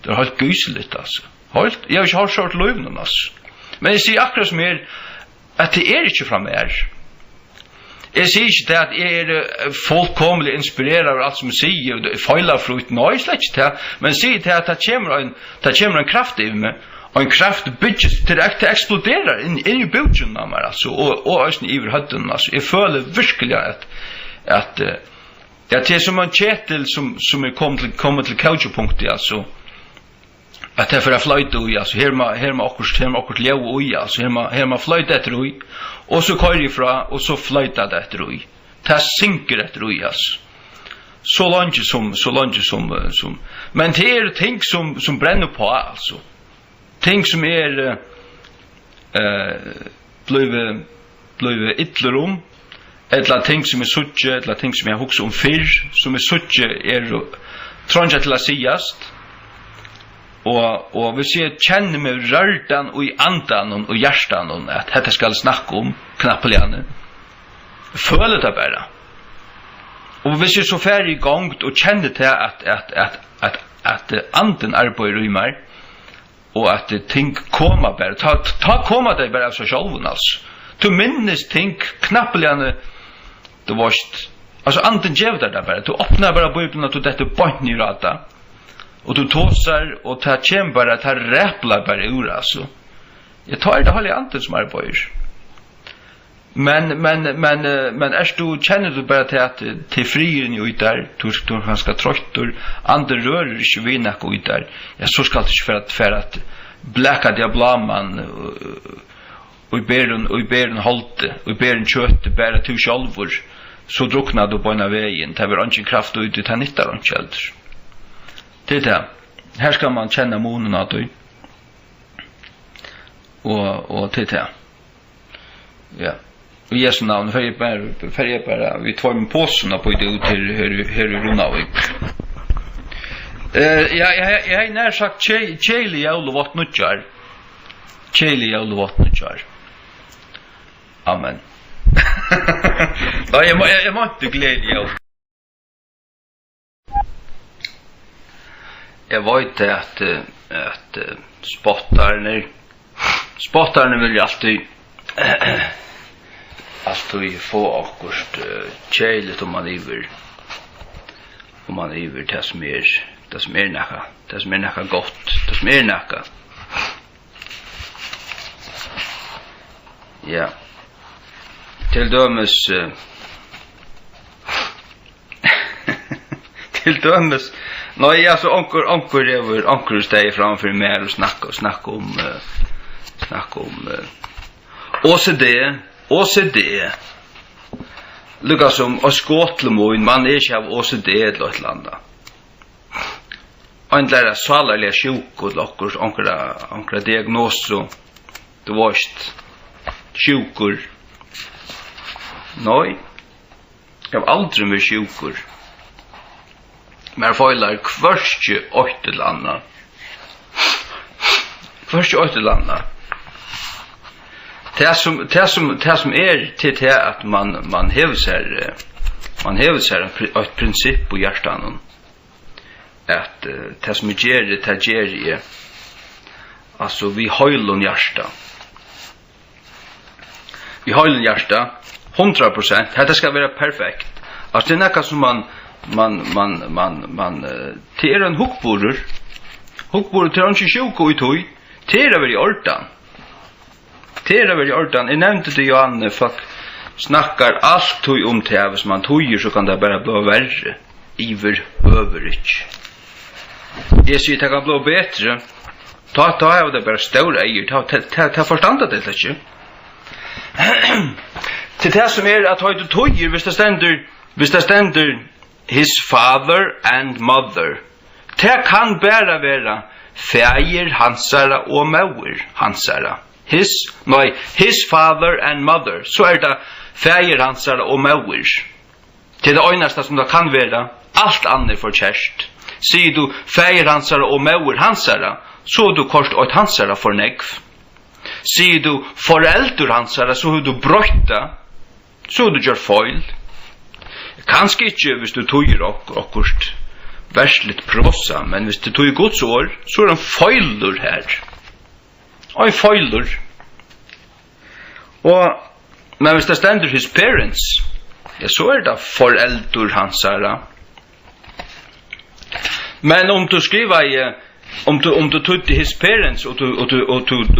Det er helt gyselig, altså. Jeg har ikke hatt kjørt løyvnen, altså. Men jeg sier akkurat som at det ikke fra meg. Jeg sier ikke til at jeg fullkomlig inspireret av alt som jeg sier, feilafrukt, nei, slett ikke til. Men jeg sier til at det kommer en kraft i meg, og en kraft bygges til det eksploderer inn i byggen av meg, altså, og også i høtten, altså. Jeg føler virkelig at det er som en kjetel som er kommet til kautsjepunktet, altså. At det for fløyte ui, altså, her må akkurat leo ui, altså, her må fløyte etter ui, og så køyre ifra, og så fløyte det etter ui. Det synker etter ui, altså. Så langt som, men det er ting som brenner på, altså. Ting som bløyve ytler eller ting som suttje, eller ting som jeg hukser fyrr, som suttje trådje til å siast, og hvis jeg kjenner meg rørdan og i andan og hjertan at dette skal snakke om knappeliane, føler det bare. Og hvis jeg så fer i gang og kjenner til at anden arbeider i meg, og at ting kommer bare, ta kommer det bare av seg sjálven, altså. Du minnes ting knappeliane, du varst, altså anden gjevder det bare, du åpner bare Bibelen at du dette bant i rata, og du tåsar, og ta kjem bare, ta ræplar bare ur, altså. Jeg tar det halv i anden som arbeider. Men du kjenner du bare til at til frien ut der, du skal trøytter, andre rører ikke vi nekka ut der, ja, så skal det ikke for at blekka diablaman, og i beren holdte, og i beren kjøtte, bare til sjalvor, så drukna du på en av veien, det var ikke kraft ut, det er nyttar ikke eldre. Det er det. Her skal man kjenne monen av det. Og det er det. Ja. Og Jesu navn, fer jeg bare, vi tar med påsen og på det ut her i Runavik. Jeg har nær sagt kjeli jævlig vått nødjar. Kjeli jævlig vått nødjar. Amen. Jeg må ikke glede jævlig. Jeg vet at spottarne vil jo alltid få akkurat kjeilet om man iver det som nekka godt, det som nekka. Ja. Til dømes nei, altså onkur steg framfor mer og snakka om OCD. Lukka som å skåtlemoen, man ikke av OCD til et eller annet. Og lærer salarlige sjuk og lokker, onkra diagnoser, du varst sjukur. Nei, jeg har aldri vært sjukur. Men jeg føler hverst åt til annet. Hverst åt til annet. Det som til det at man hever seg et prinsipp på hjertan, at det som gjør det, altså vi høylen hjärsta. Vi høylen hjärsta, 100%, dette skal være perfekt. Altså det nekka som man til en hukkborer til han ikke sjuk og i tog, til å være i ordan. Jeg nevnte det Johanne, folk snakkar alt tog om det, hvis man togjer så kan det bare bli verre, iver høver ikke. Jeg sier det kan bli bedre, ta er det bare større eier, ta forstanda det ikke. Til det som at høyde togjer, hvis det stender his father and mother, det kan bare være feir hansara og mauer hansara. His father and mother, så det feir hansara og mauer. Til det øyneste som det kan være, alt annet for kjærst. Sier du feir hansara og mauer hansara, så du kort åt hansara for negv. Sier du foreldur hansara, så du brøyta, så du gjør feil. Kanskje ikke hvis du togjer okkurst versligt prosa, men hvis du togjer Guds år, så en feilur her. Og en feilur. Men hvis det stender his parents, ja, så det foreldur hansara. Men om du skriver i, om du tog til his parents, og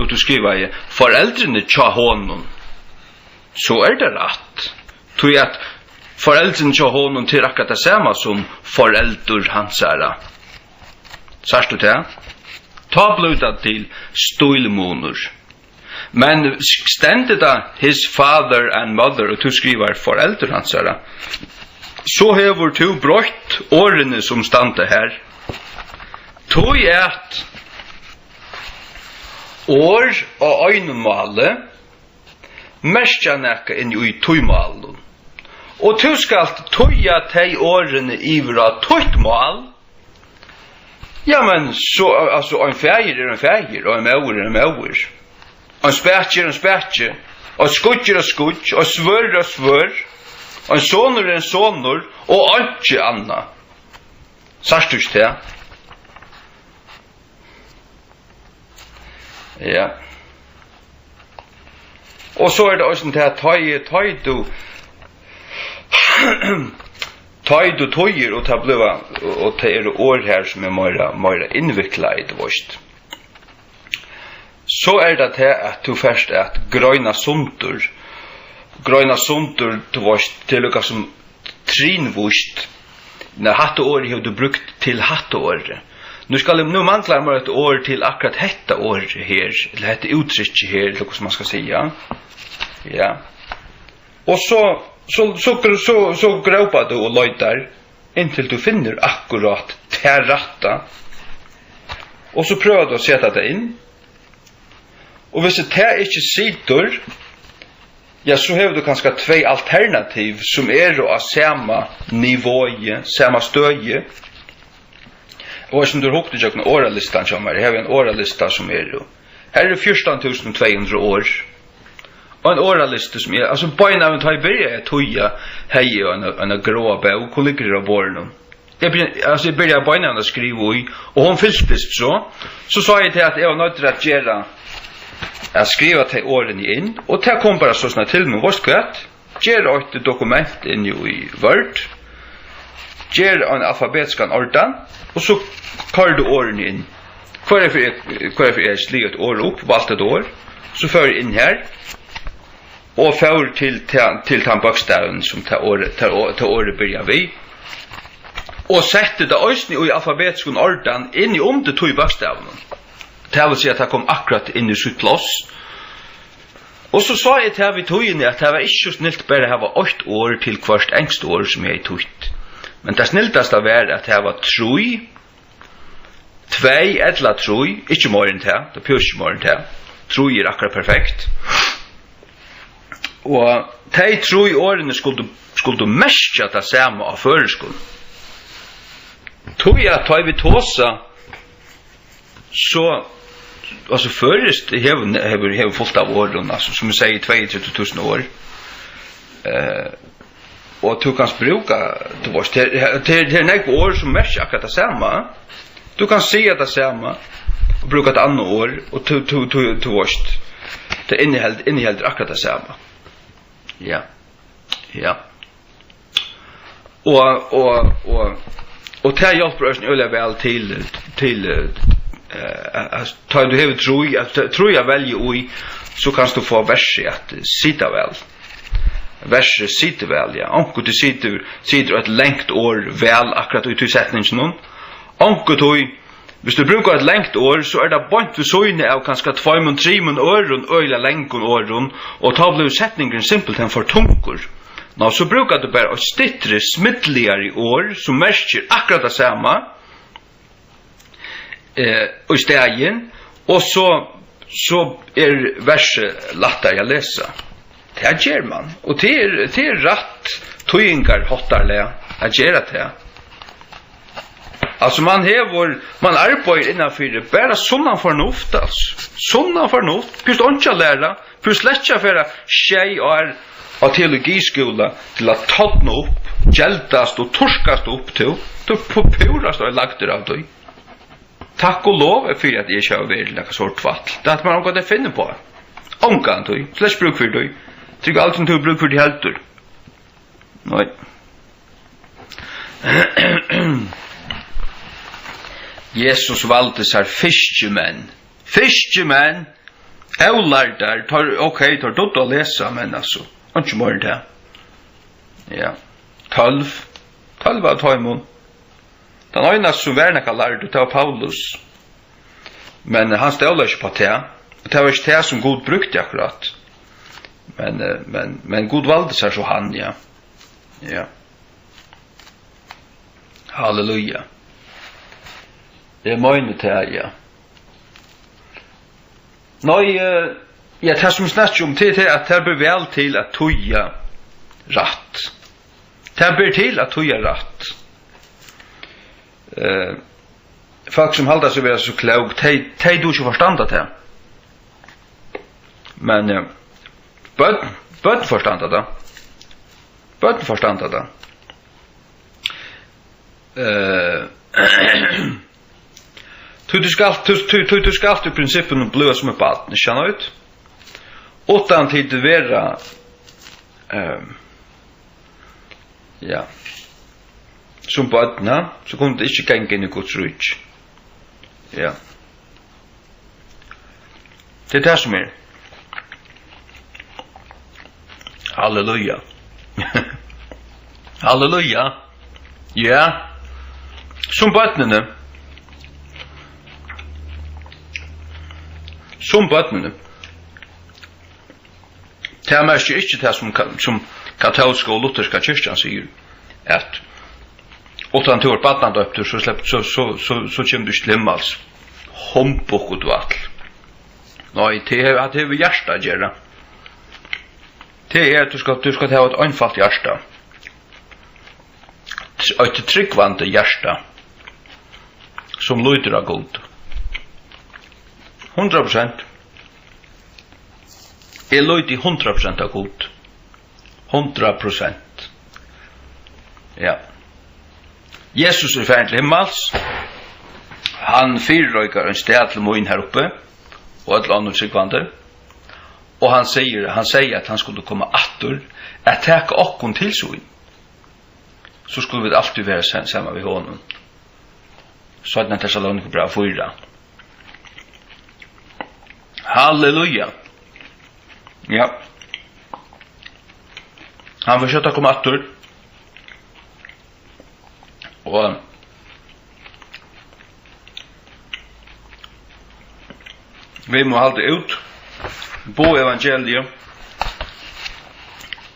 du skriver i foreldrene tja honom, så det rett. Tog at foreldrene tja honom til akkurat det samme som foreldur hansara. Sørst du det? Ta bluta til stolmåner. Men stendet da his father and mother, og du skriver foreldur hansara, så hever du brøtt årene som stande her. Tog at år og øynmale mestja nekka inn i tøymalen. Og du skal tøya teg årene iver av tøytmal. Ja, men så, altså, en feir, og en maur, en spætje, og skutje, og svør, og en sonur, og ikke anna. Sørst du ikke det? Ja. Og så det også til at du tøyer og det år her som mer innviklet i det vårt. Så det til at du først at grøyna sundur til vårt til lukka som trinvårt. Når hatteåret har du brukt til hatteåret. Nu manglar man et år til akkurat hetta år her, eller hetta uttrykk her, eller hva man skal säga. Ja. Og så gråpar du og løytar, inntil du finner akkurat terratta. Og så prøver du å sette det inn. Og hvis det ikke sitter, ja, så har du kanskje 2 alternativ som av samme nivåje, samme støye. Og som du har hukket i åralistan som her har vi en åralista som jo. Her 14.200 år. Og en åralista som altså beina av en tar i byrja tøya hei og en grå bau, hvor ligger det av båren? Jeg byrja beina av å skrive i, og hun fylltist så sa jeg til at jeg var nødt til å gjøre jeg skriva til årene inn, og det kom bare så snart til meg, vårt kvett, gjøre et dokument inn i Word, gjøre en alfabetisk ordan, og så kallar du årene inn. Hva for jeg slik et år opp, valgt et år, så fører jeg inn her, og fører til den bakstaven som til året begynner vi, og setter det også i alfabetisk ordan inn i det 2 bakstaven. Det vil si at det kom akkurat inn i sitt plass. Og så sa jeg til vi togene at det var ikke så snilt bare å ha 8 år til hvert engst år som jeg tog. Men det sniltaste var at det var 3, 2 eller 3, ikke mer enn det, det pjør ikke mer enn det. 3 akkurat perfekt. Og de 3 årene skulle mestja det samme av føreskolen. Tog jeg at vi tåsa, så alltså först har fullt av år alltså som jag säger 22 000 år. Och du kan bruka det var det några år som mest akkurat det samma. Du kan se det samma och bruka ett annat år och du varst det innehåller akkurat det samma. Ja. Ja. Och det hjälper oss öle väl till tar du har tror jag väljer oj så kan du få verset att sitta väl. Verset sitter väl, ja. Onko du sitter ett längt år väl akkurat i sättningen någon. Onko du hvis du brukar ett längt år så är det bort för såna av kanske 2-3 öron öla längkon öron och ta blir sättningen simpelt än för tunkor. Nå så brukar du bara ett stittre smittligare år som märker akkurat det samma. Och stegen och så verset lättare att läsa. Det gör man och det är rätt toingar hottarle att göra det. Alltså man arbetar innanför det bara sådana förnuft alltså. Sådana förnuft, just inte lära, för släcka för tjej och teologiskola till att tadna upp, hjältast och torskast upp till på purast och lagt det av dig. Tack och lov för att jag kör väl något sort vatt. Det att man har gått att finna på. Onkan du, slash bruk för dig. Tyck allt som du bruk för dig helt. Nej. Jesus valde sig fiskemän. Fiskemän. Ävlardar tar dott att läsa men alltså. Inte mer det. Ja. 12 av tajmon. Den ena som Vernaka lærte, det var Paulus. Men han stålar ikke på det. Det var ikke det som Gud brukte akkurat. Men Gud valgte seg så han, ja. Ja. Halleluja. Det mener det, ja. Nei, ja, det som snakker om det er at det blir vel til at tøya rett. Det blir til at tøya rett. Folk som halda sig vara så klok, de du inte förstanda det. Men böt förstanda det. Böt förstanda det. Du ska alltid i principen blöa som ett barn, känner ut. Utan tid det vara ja. Som barna, så kunde det inte gänga in i Guds rike. Ja. Det är det som är. Halleluja. Halleluja. Ja. Som barnen. Som barnen. Det är mest inte det som katolska och lutherska kyrkan säger. Att utan tur barnan döptur så kommer du till himmels. Hompok och dvall. Nej, det är att det är hjärsta gärna. Det är att du ska ha ett einfalt hjärsta. Ett tryggvande hjärsta. Som lyder av god. 100%. Jag lyder 100% av god. 100%. Ja. Jesus är färdig till himmels. Han fyrröjkar en sted till moin här uppe. Och ett land tryggvande. Och han säger att han skulle komma attor. Att täcka okkon till så. Så skulle vi alltid vara samma vid honom. Så att den Thessaloniker bra 4. Halleluja. Ja. Han försökte komma attor. Och vi må halda ut på evangeliet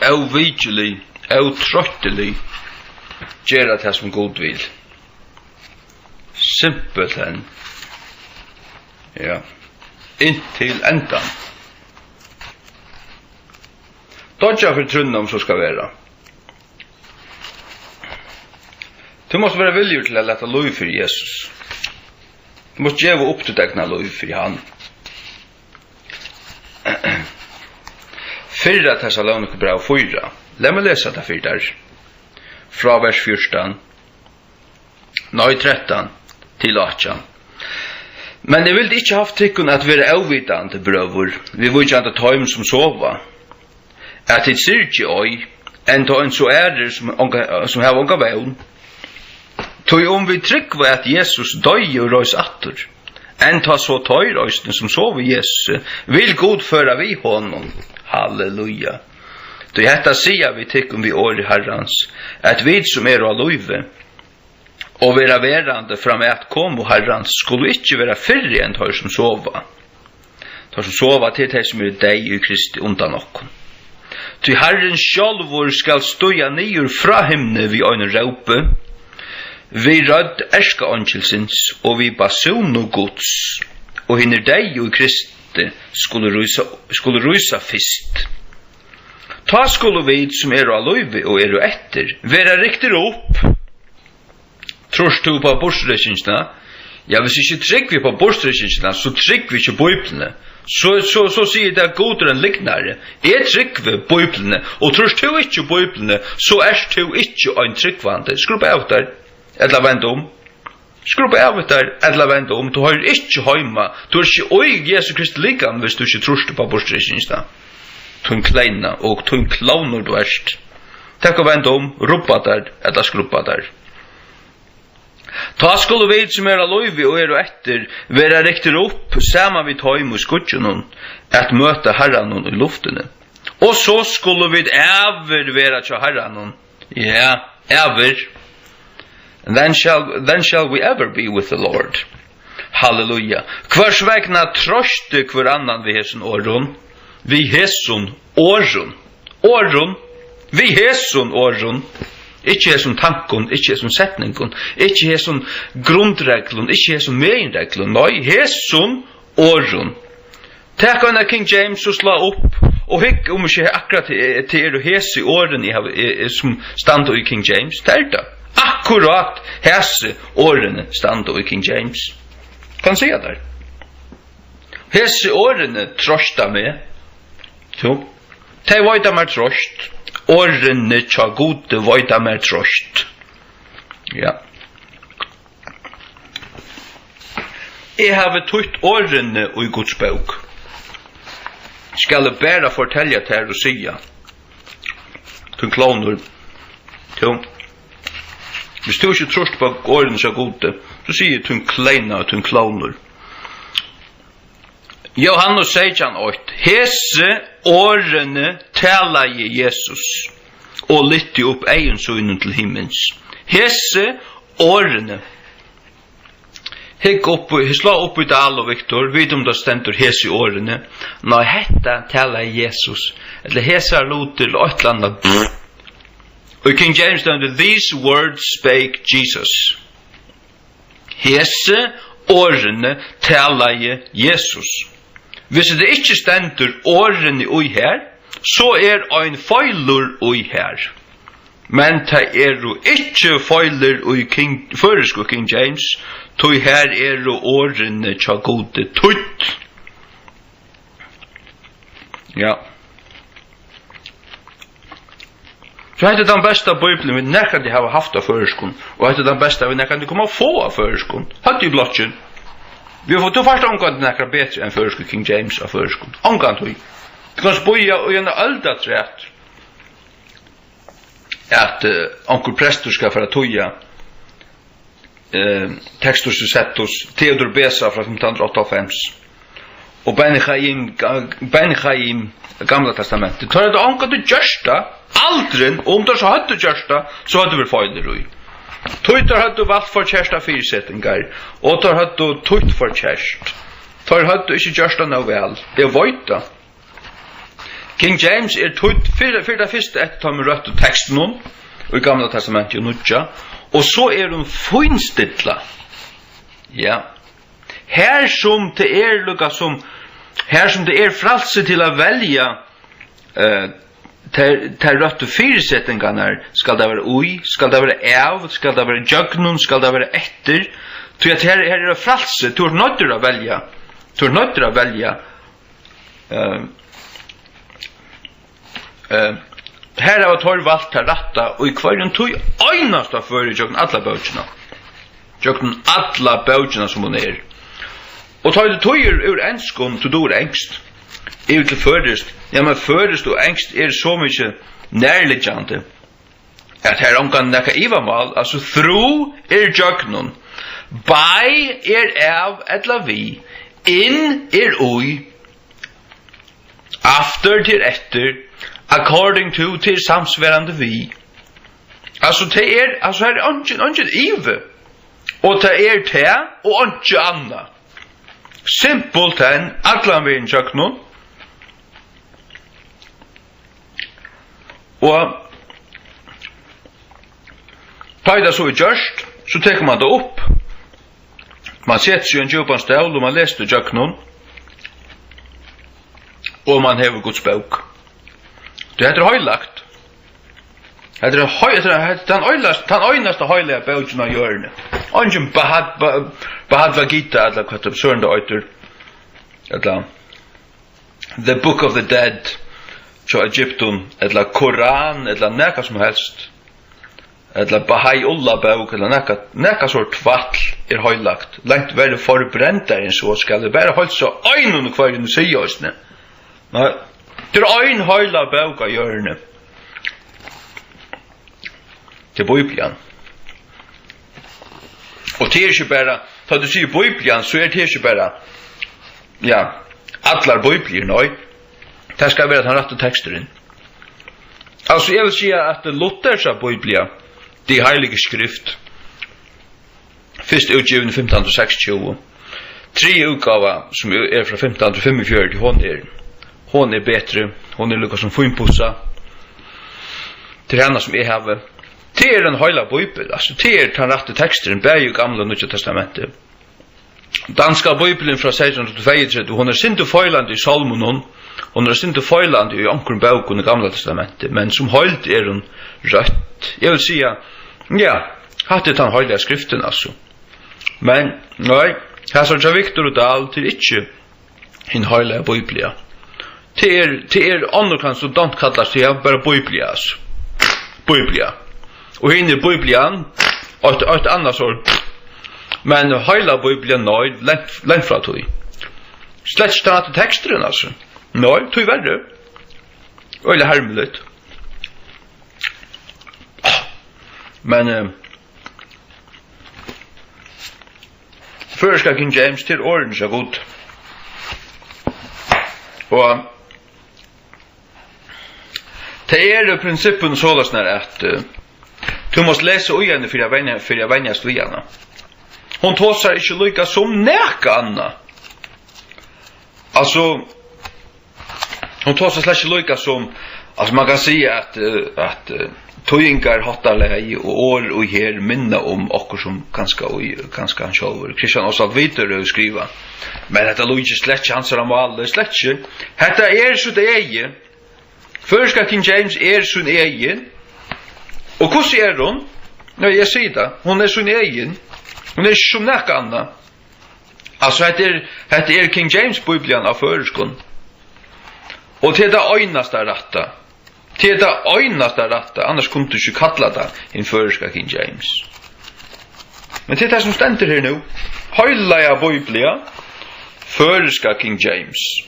avvikelig, avtrøttelig, gjøre det som god vil. Simpelthen. Ja. Inntil endan. Dodja for trunnen som skal være. Du måste vara villig till att låta lov för Jesus. Du måste ge upp till degna lov för han. Fyrra Thessaloniker brev 4. Låt mig läsa det för där. Från vers 14. Nej 13 till 18. Men det vill inte haft tycken att vara avvitande bröver. Vi vill inte ta hem som sova. Att det ser inte oj. En ta en så det som har unga vän. Tog om vi tryggva at Jesus døy og røys atter, enn ta så tøyrøysene som sov i Jesus, vil god føra vi honom. Halleluja. Då hetta sia vi tykker vi år i Herrans, at vi som av løyve, og vera verande fram at kom og Herrans, skulle ikke vera fyrre enn tøy som sova. Tøy som sova til tøy som deg i Kristi undan okkon. Ty Herren sjálvor skal støya nyer fra himne vi øyne raupe, vi rødd erska angelsins, og vi basun og gods, og hinner deg og Kristi skulle rysa fyrst. Ta skulle vi som av løyve og etter, vera riktig opp. Trorst du på borstrekkingsna? Ja, hvis ikke trygg vi på borstrekkingsna, så trygg vi ikke bøyplene. Så sier det godere enn lignare. Trygg vi bøyplene, og trorst du ikke bøyplene, så du ikke en tryggvande. Skrubb av der. Eller vend om. Skrubb av der, eller vend om. Du har ikke heima. Du har ikke oi Jesu Kristi likan hvis du ikke trorst på borstrekkingsna. Tun kleina og tun klaunor du erst. Takk og vend om, ruppa der, eller skrubba der. Ta skulle vi som av løyvi og etter vera rekter opp saman vi ta imot skudjunon at møte herranon i luftene. Og så skulle vi ever vera tja herranon. Ja, ever. Then shall we ever be with the Lord. Halleluja. Hvers vegna troste hver annan vi hesson åron. Vi hesson åron. Åron. Vi hesson åron. Ikke hesson tankon, ikke hesson setningon, ikke hesson grundreglon, ikke hesson meginreglon, nei, hesson åron. Takk av King James og slå opp, og hikk om ikke akkurat til hese åren som standa i King James, det det. Akkurat hese årene standa i King James. Kan se der. Hese årene trosta med, så, de vaida mer trost. Årene tja gode vaida mer trost. Ja. Jeg har tutt årene i Guds bok. Skal jeg bare fortelle til her og sia. Tun klonur. Hvis du ikke trost på årene tja gode, så sier tun kleina og tun klonur. Johannes 16:8. Hese årene tala i Jesus og lytte opp egen søgnen til himmels. Hese årene. Slå opp i dal og Viktor, vid om det stendur hese årene. Nå hetta tala i Jesus. Eller hese loter og et eller annet. Og i King James stendur, these words spake Jesus. Hese årene tala i Jesus. Hvis det ikke stendur årene ui her, så ein feilur ui her. Men det jo ikke feiler ui føresko King James, tog her årene tja gode tutt. Ja. Så heter den beste bøyblen vi nekkandi hava haft av føreskon, og heter den beste vi nekkandi kommer få av føreskon. Hatt i blokken. Vi har fått først omgått nekkar bedre enn føreskon King James av føreskon. Omgått vi. Du kan spoja og gjerne alda trett at onkel Prestor skal fara toja Textus Settus Theodor Besa fra 1558 og Ben Chaim Gamla Testamentet. Tar det onkel du gjørsta aldrin, og om det så hadde gjørsta, så hadde vi feiler ui. Tøytar hadde valgt for kjærsta fyrsettingar, og tar hadde tøyt for kjærst. Tar hadde ikke gjørsta noe vel. Jeg vet da. King James tøtt för det första ett tar med rött texten och i Gamla testamentet och Nya och så hon finstilla. Ja. Här som det lukka som här som det frälse till att välja ter rötte fyrsättningarna skal det vara oj, skal det vara av, skal det vara jögnun, skal det vara efter. Så att här är det frälse, du är nöjd att välja. Du är nöjd att välja. Här har tar valt till rätta och i kvarjen tog einasta för jögn alla böckerna. Jögn alla böckerna som hon är. Och tar det tog ur enskon till då ängst. Är till förrest. Ja men förrest och ängst är så mycket närliggande. Att här omkan näka ivamal, alltså through jögnon. By av etla vi. In oi. After till efter. According to till samsvarande vi. Alltså det alltså här är ungen ive. Och det te och ungen anna. Simpelt än allan vi en jöknon. Och tar det så just så tar man det upp. Man sätter sig en djupan stål och man läser jöknon. Och man har Guds bok. Det heter höjlagt. Det heter den öjnaste höjliga boken av hjörne. Ungen Bhagavad Gita eller vad det sörnda öjter. Eller The Book of the Dead så Egypten eller Koran eller näka som helst. Eller Baha'u'llah bok eller näka sort fall är höjlagt. Längt väl förbränt där en så ska det bara hålla så öjnun kvar i säger oss ne. Nej. Det är en höjla bok av hjörne. Till Bibeln. Och det är ju bara, tar du säger Bibeln så är det ju bara, ja, alla Bibeln, nej. Det ska vara att han rätta texten. Alltså jag vill säga att Luthers Bibeln, det är heliga skrift. Först utgiven 1560. 3 utgåva som är från 1545 hon är bättre, hon är lika som finpussa. Till henne som är här. Det är en hela bibel, alltså det är den rätta texten, bäj och gamla och nya testamentet. Danska bibeln från 1632, hon är synte fejlande i Salmonen, hon är synte fejlande i ankrum boken i gamla testamentet, men som helt är hon rött. Jag vill säga, ja, hade den heliga skriften alltså. Men, nej, här sa Victor och Dahl till inte en heliga bibel. Det är andra kan så don't kallas det bara Biblia. Biblia. Och in i Biblian ett annat sort. Men hela Biblian nöjd långt från tog. Slätt starta texten alltså. Nej, tog värre. Eller harmligt. Men förska King James till orange är god. Och det är principen sådant när att du måste läsa igen för jag vänjas vid henne. Hon tåsar inte lika som näka Anna. Alltså hon tåsar slash lika som alltså man kan säga att toingar hattar i år och här minna om och som ganska han själv Christian Oswald vidare skriva. Men detta Louis släck chanser om alla släck. Detta är så det är. Förska King James är sin egen. Och hur ser hon? Nej, jag säger det. Hon är sin egen. Hon är som näka Anna. Alltså det är King James Bibeln av förskon. Och det är det öjnaste rätta. Det är det öjnaste rätta. Annars kunde du inte kalla det en förska King James. Men det är det som ständer här nu. Höjla jag Bibeln. Förska King James.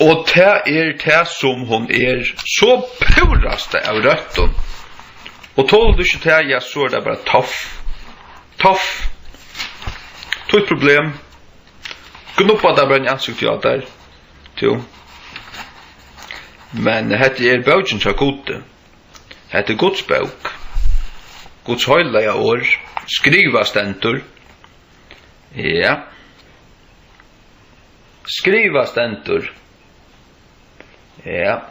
Och det som hon är så puraste av rötten. Och tål du inte det, jag så är det bara tough. Tog ett problem. Gnuppa där bara en ansikt jag där. Men det är boken så god. Det är Guds bok. Guds höjliga år. Skriva stentor. Ja. Skriva stentor. Ja.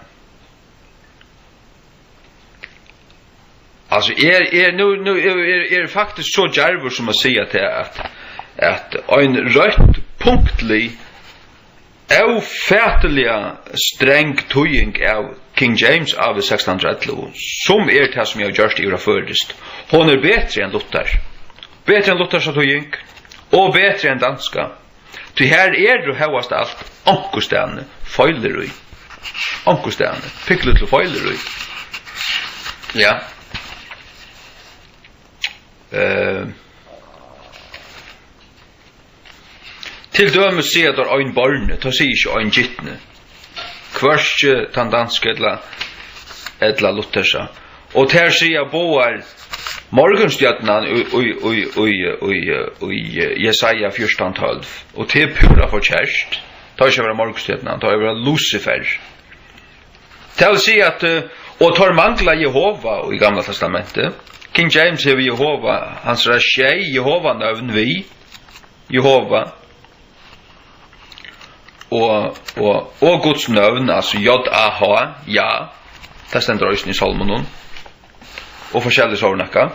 Alltså nu är faktiskt så djärvor som att säga till att en rött punktlig ofärdliga sträng tøying av King James av 1611 som det som jag gjort i våra förrest. Hon är bättre än Luther. Bättre än Luthers tøying och bättre än danska. Ty här är det högast allt ankostane feilerui. Ankostane picklet feilerui. Ja. Til dømes sier der ein barne, ta sier ikke ein gittne. Kvørstje tan danske edla luthersa. Og ter sier boar morgenstjøtnan i Jesaja 14:12. Og til pura for kjærst. Ta ikke være morgenstjøtnan, ta være Lucifer. Til sier at og tar mangla Jehova i Gamla testamentet. King James hever Jehova, hans rasjei Jehova nøvn vi. Jehova. Og Guds nøvn, altså J-A-H, ja. Det stender også i Salmonen. Og forskjellige sovnakka.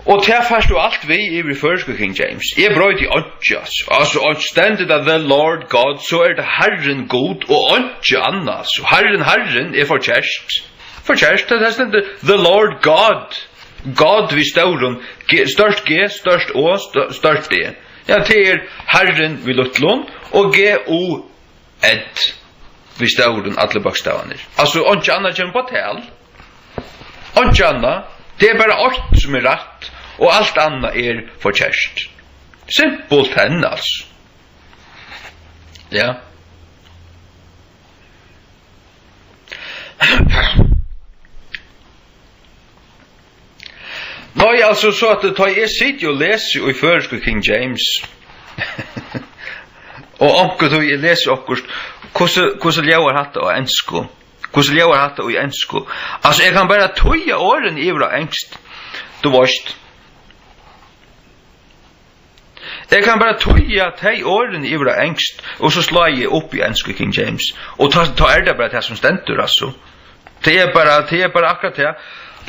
Og til først og alt vi i første King James. Jeg brøyde i åndjas. Altså, anstendet av the Lord God, så det Herren god, og åndja anna. Så Herren er forkjærst. Forkjærst, det stender the Lord God. God vi stauren, størst G, størst Å, størst D. Ja, det Herren vi luttlån, og G-O-Ed vi stauren alle bakstavanir. Altså, åndja anna kjenner på tal. Åndja anna, det bare ått som rett, og alt anna forkjærst. Simpelt henne, altså. Ja. Nei, altså, så at jeg sitter og leser i første King James, og omkring tog jeg leser okkurst, hvordan lever hatt og ensko. Hvordan lever hatt og ensko. Altså, jeg kan bare tøye åren i våra engst. Du varst. Jeg kan bare tøye tøy åren i våra engst, og så slår jeg opp i ensko King James. Og ta det bare det som stender, altså. Det er bare akkurat det.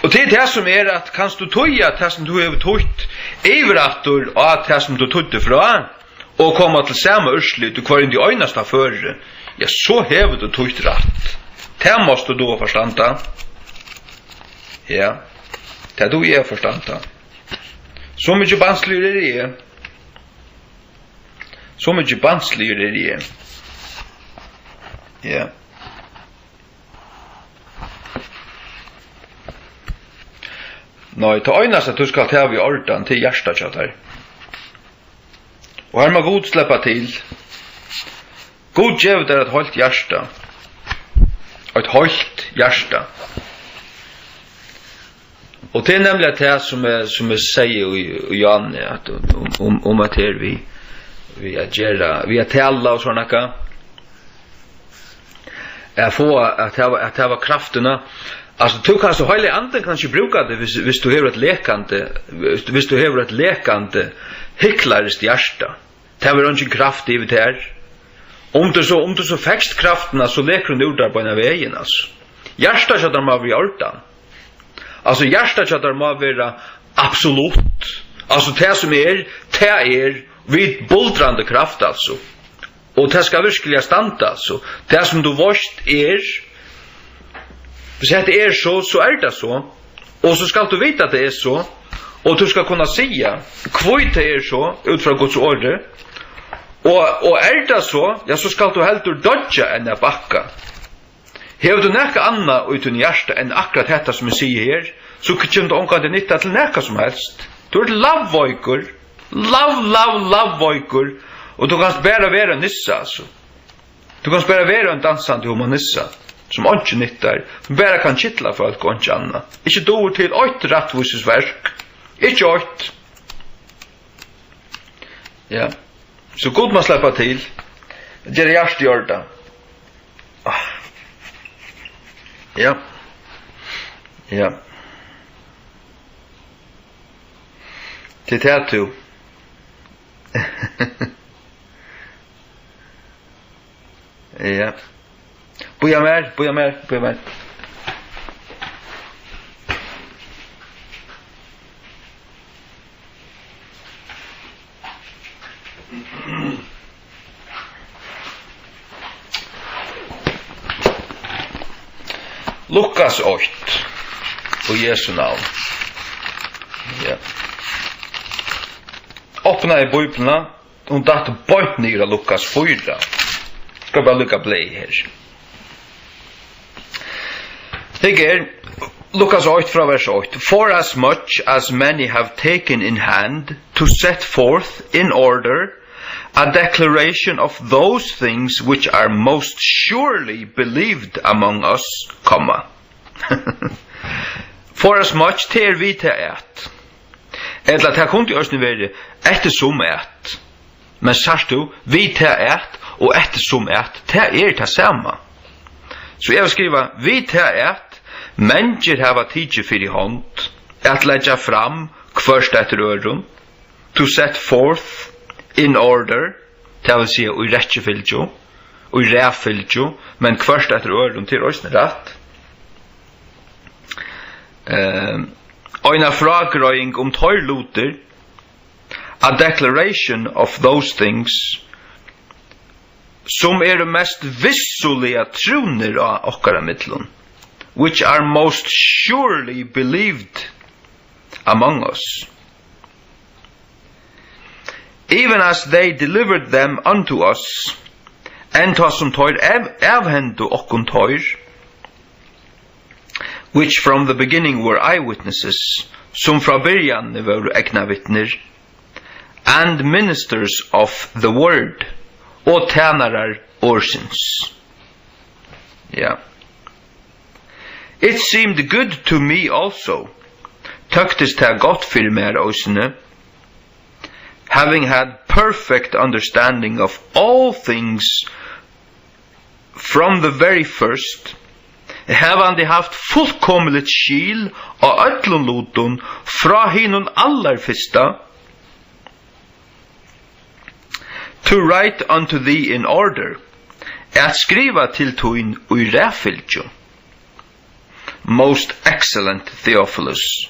Og det det som at kanst du tøye det som du har tøyt iverattor og det som du tøyte fra, og komma til samme urslit, du kvar inn de øyneste føre, ja, så hever du tøyt rett. Det måste du forstanda. Ja, det du er forstanda. Så mye bansligere er det. Så mye bansligere er det. Ja. Nei, det øyneste at du skal ta i ordan til hjertekjøtter. Og her må God slippe til. God gjør det et holdt hjerte. Et holdt hjerte. Og det er nemlig det som jeg sier i Janne, at om at her vi er tala og sånn akka. Jeg får at det var kraftene. Altså, du kan så heilig anden kan ikke bruka det hvis du hever et lekande hyklarist hjärsta. Det var ikke kraft i det her. Om du så fekst krafterna så leker du der på en av veien, altså. Hjärsta kjøttar må være i ordan. Altså, hjärsta kjøttar må være absolutt. Altså, det som det vid buldrande kraft, altså. Og det skal virkelig standa, altså. Det som du vorst hvis det så det så. Og så skal du vite at det så. Og du skal kunne sige hvor det så, ut fra Guds ordre. Og det så, ja, så skal du helt dodja enn jeg bakka. Hever du nekka anna ut i hjärsta enn akkurat dette som jeg sier her, så kommer du omkring det nytta til nekka som helst. Du lavvoikur. Lavvoikur. Og du kan bare være nissa, altså. Du kan bare være en dansande humanissa. Som ikke nyttar, bare kan kittla folk og ikke anna. Ikke doer til 8 rettvisesverk. Ikke 8. Ja. Så god man släppa til. Det er hjärst i orda. Ja. Ja. Til tætu. Ja. Boja mer. Lukas 8 og Jesu navn. Ja. Åpna I Bibeln og datt bort ned av Lukas 4. Skal bare lukka blei her. Hegger, Lukas 8 fra vers 8. For as much as many have taken in hand to set forth in order a declaration of those things which are most surely believed among us, comma. For as much ter vi til et. Eller at her kunne jo også være etter som et. Men sørst du, vi til et og etter som et, det det samme. Så jeg vil skrive, vi til et, mennesker hava tidsi fyrir hånd, at leggja fram kvørst etter øren, to set forth in order, det vil si ui rettjefylgjo, ui ræfylgjo, men kvørst etter øren til òsne rett. Oina fragrøying tøyrluter, a declaration of those things, som mest vissulega truner av okkara mittlun, which are most surely believed among us. Even as they delivered them unto us, and ta som tøyr avhendu okkun tøyr, which from the beginning were eyewitnesses, som fra byrjan var egna vittner, and ministers of the word, og tænarar årsins. Yeah. It seemed good to me also, tøktist ta gott fyrir mer òsne, having had perfect understanding of all things from the very first, havandi haft fullkomligt skil og öllun luton fra hinun allar fyrsta, to write unto thee in order, at skriva til tuin ui ræfylgjo. Most excellent Theophilus,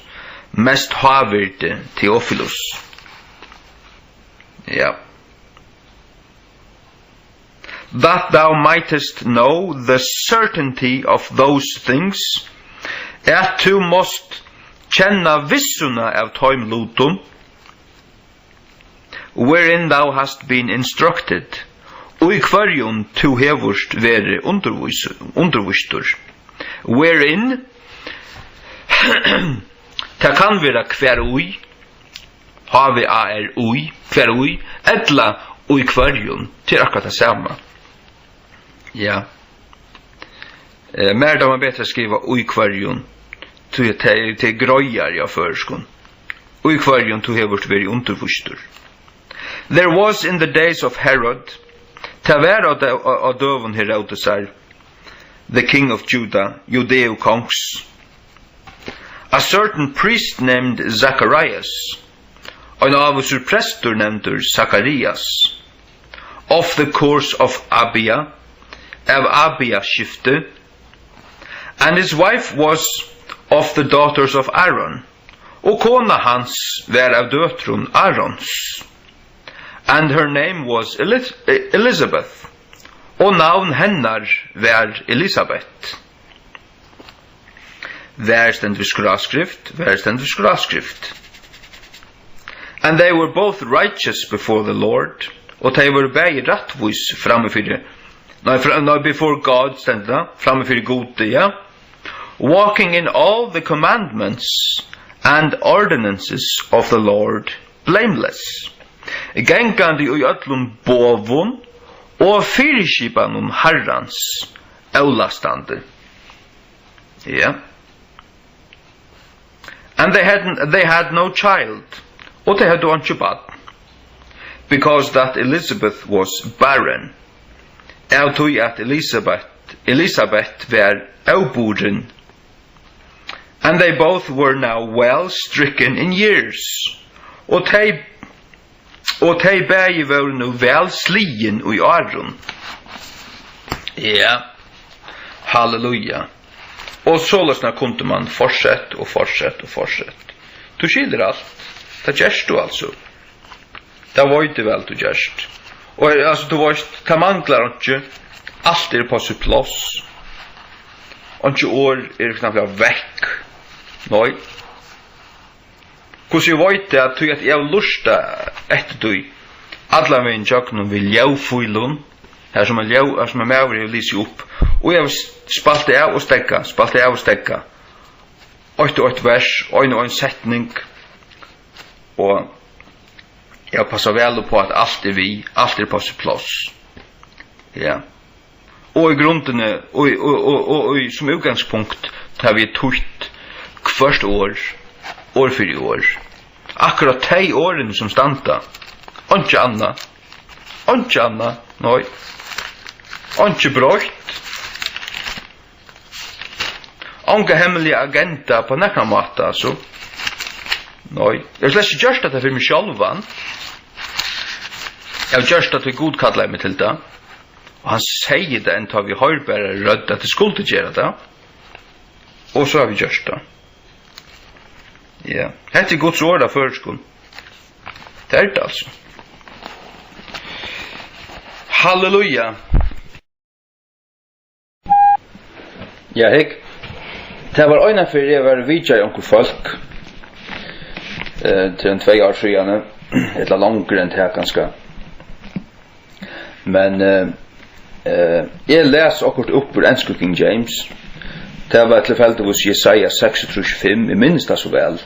mest havirte Theophilus. Yeah. That thou mightest know the certainty of those things, at tu most kjenna vissuna av tøym luton, wherein thou hast been instructed, og I kvarjon tu hevurst vere undervistur, wherein ta kan vera kvar ui, havi ui, kvar ui, etla ui kvarjon, til akkurat det samme. Ja. Mer da man betre skriva ui kvarjon, til grøyar ja førskon. Ui kvarjon tu hevurst vere undervistur. There was in the days of Herod, ta vera av døven Herodesar, the king of Judah, Judeo kongs, a certain priest named Zacharias, and avusur prestur nevntur Zacharias, of the course of Abia skifte, and his wife was of the daughters of Aaron, og kona hans var av døtrun Aarons, and her name was Elizabeth, og navn hennar var Elisabeth. Vær stendur skravskrift. And they were both righteous before the Lord, og they were bæði rattvis before God, stendur það, framifyrir Gudi, ja? Walking in all the commandments and ordinances of the Lord, blameless. Gengandi ui öllum bovun og fyrirskipanum Herrans eulastandi. Yeah. And they had no child, og they had ikke barn, because that Elizabeth was barren, og tog at Elisabeth var avboren, and they both were now well stricken in years, og they bæði var nu vel slien ui åren. Ja. Halleluja. Og sålösna kunde man fortsätt. Du skiljer allt. Det gärst du alltså. Det var inte väl du gärst. Och alltså du vet, det manglar inte. Allt på sitt plats. Och inte år knappt väck. Nej. Kus jag vet att jag lusta efter du. Alla min jakten vill jag fullon. Här som jag som med över lyser upp. Och jag spalte av och stäcka. Och vers, och en sättning. Och jag passar väl på att allt på sitt plats. Ja. Och i grunden och som utgångspunkt tar vi tutt först år för år. Akkurat 3 åren som stanta. Inte anna, nej. Inte brott. Anka hemliga agenta på näkna matta alltså. Nej. Jag släcker just det för mig självan. Jag just det till god kallar mig till det. Och han säger det en tar vi har bara röd att det skulle göra det. Och så har vi just det. Ja. Det är Guds ord av förskon. Det är det alltså. Halleluja. Ja, hej. Det var öjna för jag var vidja i onkel folk. Till en 2 år sedan. Ett la långre än det här ganska. Men jag läser akkurat upp ur engelska King James. Det var tillfället hos Jesaja 6:5. Jag minns det så väl.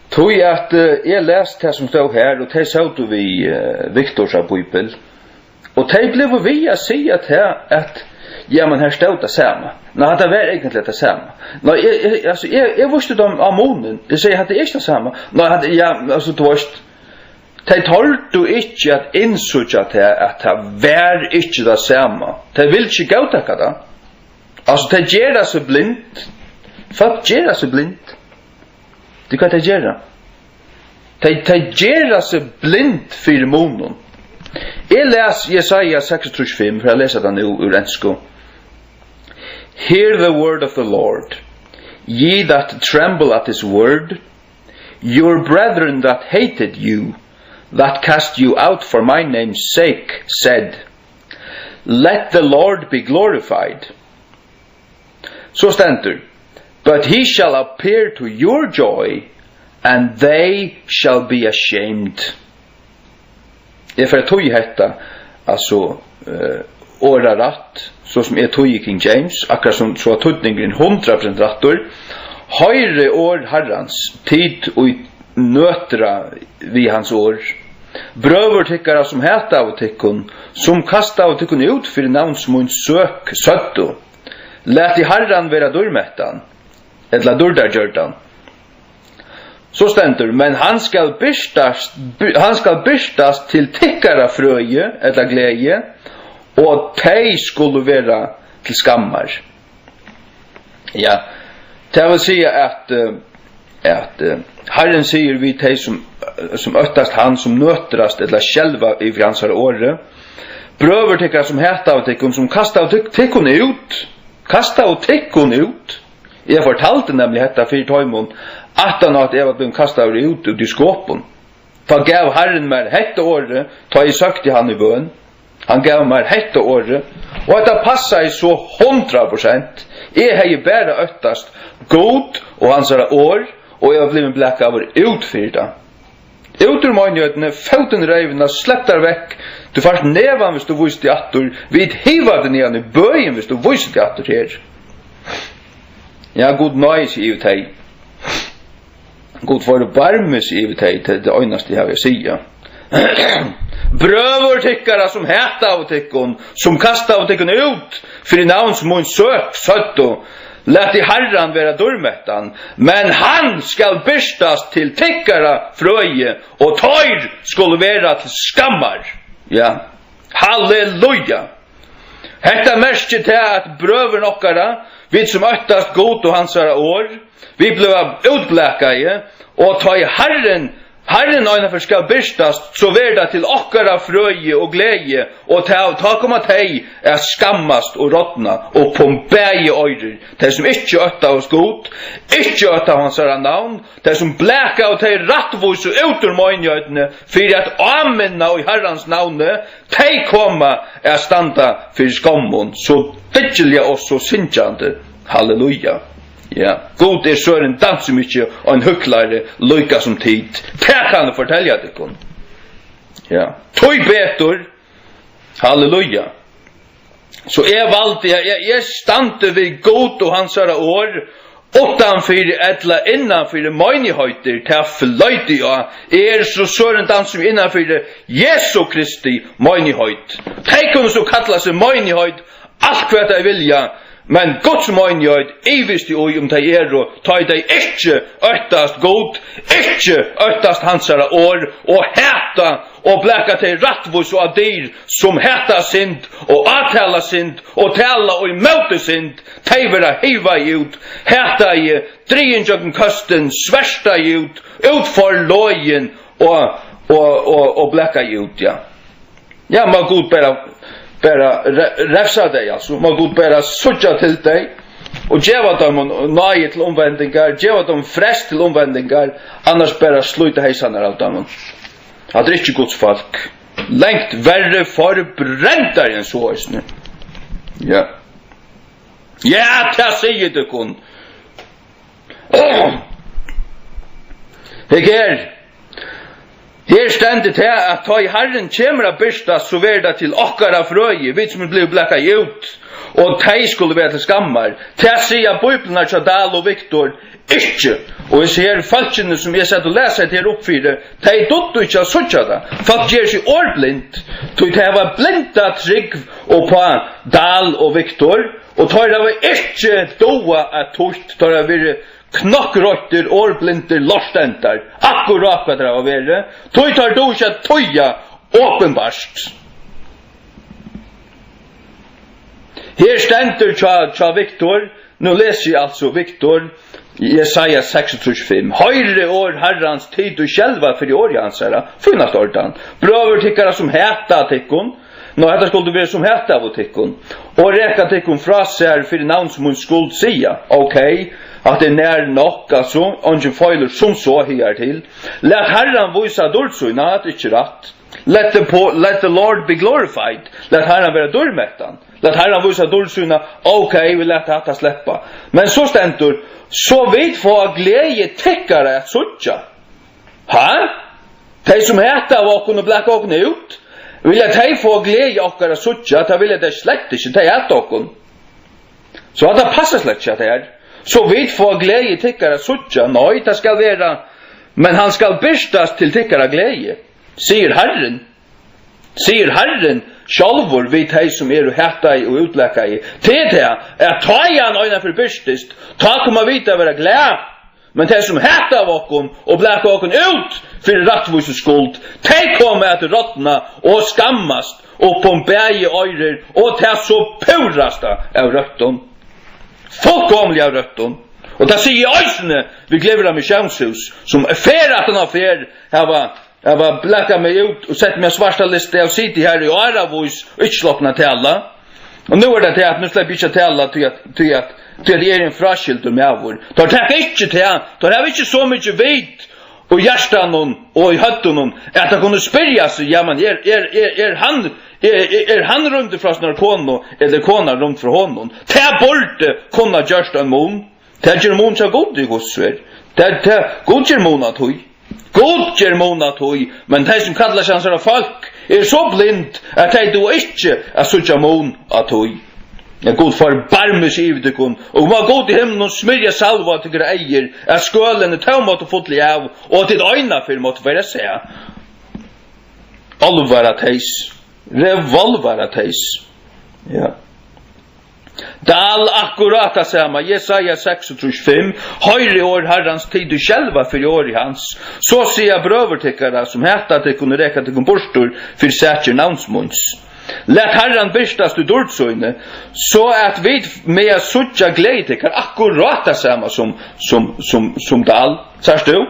Tror jag att jag läste det som stod här. Och det såg du vid Viktors av Bibel. Och det blev vi att säga att ja, men här stod det samma. Nej, det var egentligen det samma. Nej, alltså jag visste dem av månen. Jag säger att det är det samma. Nej, ja, alltså du vet. Det tål du inte att insutja att det var inte det samma. Det vill inte gå till det. Alltså det gör det så blint. Folk gör det så blint. Det kan det göra. Det gör det så blint för månen. Jag läser Jesaja 6:5 för jag läser det nu ur engelska. Hear the word of the Lord, ye that tremble at his word, your brethren that hated you, that cast you out for my name's sake, said, let the Lord be glorified. Så stendur, but he shall appear to your joy, and they shall be ashamed. Jag får tog hetta, alltså åra ratt, så som tog i King James, akkurat som så att tydningen 100% rattor, höjre år herrans, tid och nötra vid hans år, bröver tyckara som häta av tyckon, som kasta av tyckon ut för namnsmun sök sötto, lät i herran vara dörmättan, eller dördargjördan. Så stendur, men han skal byrstas till tyckara fröje, eller glädje, og tei skulle vera til skammar. Ja, det vil si at Herren sier vi tei som öttast han som nøtrast eller själva i fransare åre, brøver tykkar som heta av tykkun, som kasta av tykkun ut. Jeg fortalte nemlig hetta fyrir tøymon, at han at jeg var blivit kasta av ut i skåpen. Ta gav Herren mer hetta åre, ta I søkte han I bøn. Han gav meg hette året, og at det passet I så 100%. Jeg har jo bare øttast god og hans år, og jeg har blitt blekket av utfyrda. Utur møgnjøtene, foten røyvene, sleptar vekk. Du først nevan hvis du viste I attor, vid hiva den igjen I bøyen hvis du viste I attor her. Ja, god nøys I utei. God for barmes I utei til det øyneste jeg vil sige. Brøver tykkara som heta av tykkon, som kasta av tykkon ut, för navn som hon sötto, lät I herran vera dörmättan, men han skall byrstas till tykkara fröje, och tøyr skulle vera till skammar. Ja, halleluja! Hetta märker till att bröver nockara, vi som öttast god och hans år, vi blev utbläkade, och ta I herren Herren øynaför skal byrstast, så verda til okkara frøye og glede, og ta koma teg er skammast og rådna, og på bæge øyrer, de som ikkje øtta hos god, ikkje øtta hans navn, de som blæka og teg rattvus og utur møgnjøydene, fyrir at aminna og herrans navne, teg koma er standa fyrir skammon, så vigilja og så sinjande. Halleluja. Ja, god søren danser mykje og en huklare lykka som tid. Det kan du fortelja deg. Ja, tøy betur. Halleluja. Så valgte jeg stande vid god og hans år, utanfyr etla innanfyr møgnihøyter til fløyte ja, så søren danser innanfyr Jesu Kristi møgnihøyt. De kunne så kalla seg møgnihøyt, alt hva de vilja, men Guds møgnihøyt, jeg visste jo om de og ta de ikke øktast god, ikke øktast hansara år, og heta, og bleka til rattvus og adir, som heta synd, og atala synd, og tala og møte synd, de vera hiva ut, heta i drienjøkken køsten, sversta ut, utfor løyen, og bleka ut, ja. Ja, må god bara refsa deg, altså. Må god bara sutja til deg, og djeva dem nøye til omvendingar, djeva dem frest til omvendingar, annars bara sluta heisanar av dem. Det er ikke Guds folk. Lengt verre forbrendar enn så heisne. Ja. Ja, det sier du kun. Her stendet det at ta i Herren kjemmer av byrsta så verda til okkara frøye, vi som ble blekka ut, og de skulle være til skammar. Det sier Bibelen av Dal og Viktor, ikke. Og jeg ser falskene som jeg satt og leser til oppfyre, de dotto ikke av suttja da. Folk gjør seg ordblind, de var blinda trygg og på Dal og Viktor, og de var ikke doa at tort, de var knokkrøtter, årblinter, lorstentar, akkurat hva det var være, tog tar du ikke tøya åpenbarst. Her stender tja Viktor, nå leser jeg altså Viktor, Jesaja 6:5. Høyre år herrans tid og sjelva for i år hans herra, funnast ordan, brøver tikkara som heta tikkun, nå hetta skulle være som heta av tikkun, og reka tikkun fra seg for navn som hun skulle sia, at det nær nok, altså, ongen feiler som så her til. Let Herren visa dårdsøyna, at det ikke rett. Let the Lord be glorified. Let Herren være dårmettan. Let Herren visa dårdsøyna, vi let dette sleppa. Men så stendur, så vidt få glede tikkare at suttja. De som heta av okken og blekka okken ut, vil at de få glede okkara suttja, da vil at det slett ikke, de heta okken. Så det passer slett ikke at det så vidt få glede tikkara suttja, nei, det skal være, men han skal byrstas til tikkara glede, sier Herren, sjalvor vid hei som og heta i og utleka i, til det, ta i han øyna for byrstist, ta koma vita være glede, men de som heta av okkom og bleka okkom ut for rattvus skuld, de kom at rådna og skammast og på bæge øyrer og til så purasta av røtton. Fullkomlig av røtton. Og det sier øysene vi glever av misjonshus, som fer at han har fer, jeg var blekka meg ut og sett meg svarsta liste av sitte her i Aravus og ikke slåkna tala. Og nå det til at nå slipper ikke tala til at det en fraskilt om jeg vår. Da tar jeg ikke til, da har vi ikke så mye vit og hjertan og i høtten at jeg kunne spyrja seg, ja, men han rundt fra sin kone, eller kona rundt fra honom? Det borde kunne gjørst en mån. Det gjør mån så god i godsver. Det god gjør mån at høy. God gjør mån at høy. Men de som kallar seg hans folk så blind at de do ikke suttja mån at høy. Ja, god forbarmes i videkon, og må god i himmelen og smyrja salva til greier, skålen tau måtte fotlig av, og til øyna for måtte være seg. Alvara teis, revolvara teis. Ja. Dal akkurata sama, Jesaja 6:5, høyre år herrans tid og sjelva for i år i hans, så sier brøvertikkara som heta til kunne reka til borstor for sætjer navnsmunds. Let Herren byrstas du dordsøyne, så at vi med suttja glede kan akkurata sama som dal. Sørst du?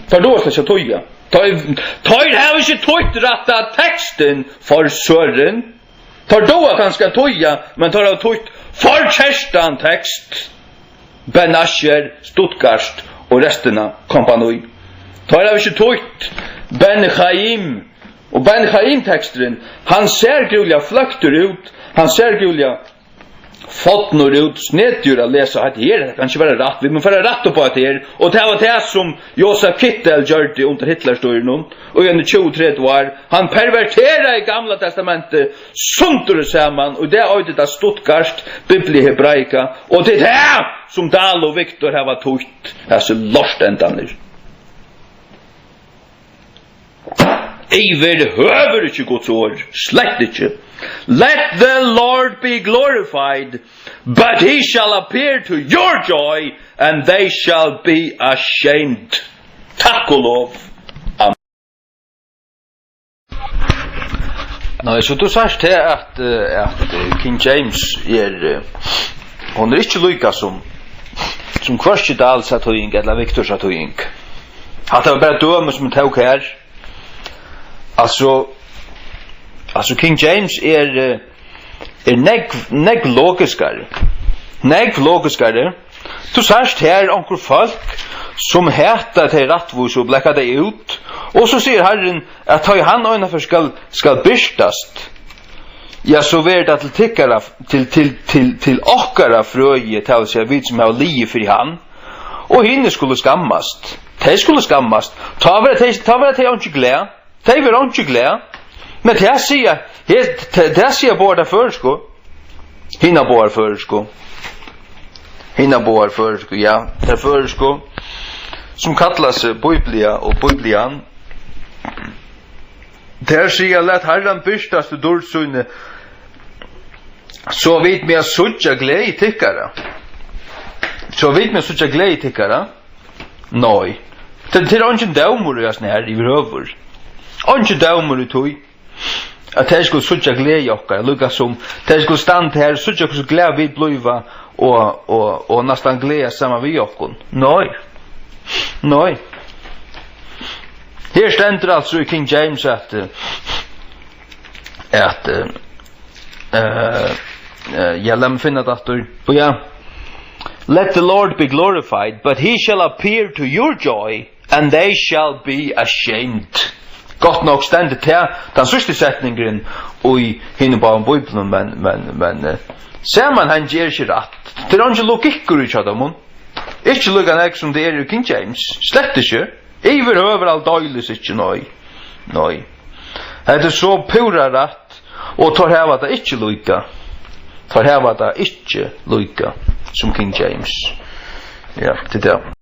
Tar då ska jag toja. Tar har inte tojt rätta texten för sören. Tar då kanske toja, men tar av tojt för Kerstan text. Ben Asher, Stuttgart och resterna kompanoj. Tar av inte tojt Ben Chaim och Ben Chaim texten. Han ser gulliga flakter ut. Han ser gulliga fått något ut snedjur att läsa att det kanske vara rätt. Vi måste vara rätt på att det är. Och det var det som Josef Kittel gjorde under Hitlerstyren. Och under 23 år. Han perverterade i Gamla testamentet sunter samman. Och det är det Stuttgart, Bibli-hebraika. Och det är det som Dahl och Viktor har varit tog. Alltså lorständan. Iver höver inte Guds ord. Slett inte. Let the Lord be glorified, but he shall appear to your joy, and they shall be ashamed. Tack och lov. Amen. Nej, så du sagst det att King James hon inte lika som Kvarstidal satoing eller Victor satoing. Att det var bara dömer som tog här. Alltså King James neg logiskare. Neg logiskare. Du sagst här onkel folk som heter till rättvus och bläcka det ut. Och så säger Herren att han ungefär skall bystast. Ja, så ver det till tickara till okkara fröje till sig vid som har lie för han. Och hinne skulle skammast. De skulle skammast. Ta var det inte glä. De var inte glä. Men det säger båda försko. Hinna båda försko. Ja. Det försko. Som kallas Biblia och Biblian. Där säger att Herren bystas till dörrsunne. Så vet mig att sucha glädje tyckare. Nej. Det är inte dömor jag snär i rövor. Inte dömor i tog. Att det skulle sucha glädje okkar. Lukka som det skulle stanna här sucha så glädje vid blöva och nästan glädje samma vid okkon. Nej. Här ständer alltså i King James att jag lämnar finna dator. Ja. Let the Lord be glorified, but he shall appear to your joy, and they shall be ashamed. Gott nog ständer till den sista sättningen i hinnebaum Bibeln, men ser man han ger sig rätt. Det är inte logiker i tjadamon. Ikke lukka nek som det i King James. Slett ikke. Iver overalt døylis ikke nøy. Det er så pura rett, og tar heva det ikke lukka. Som King James. Ja, det er det.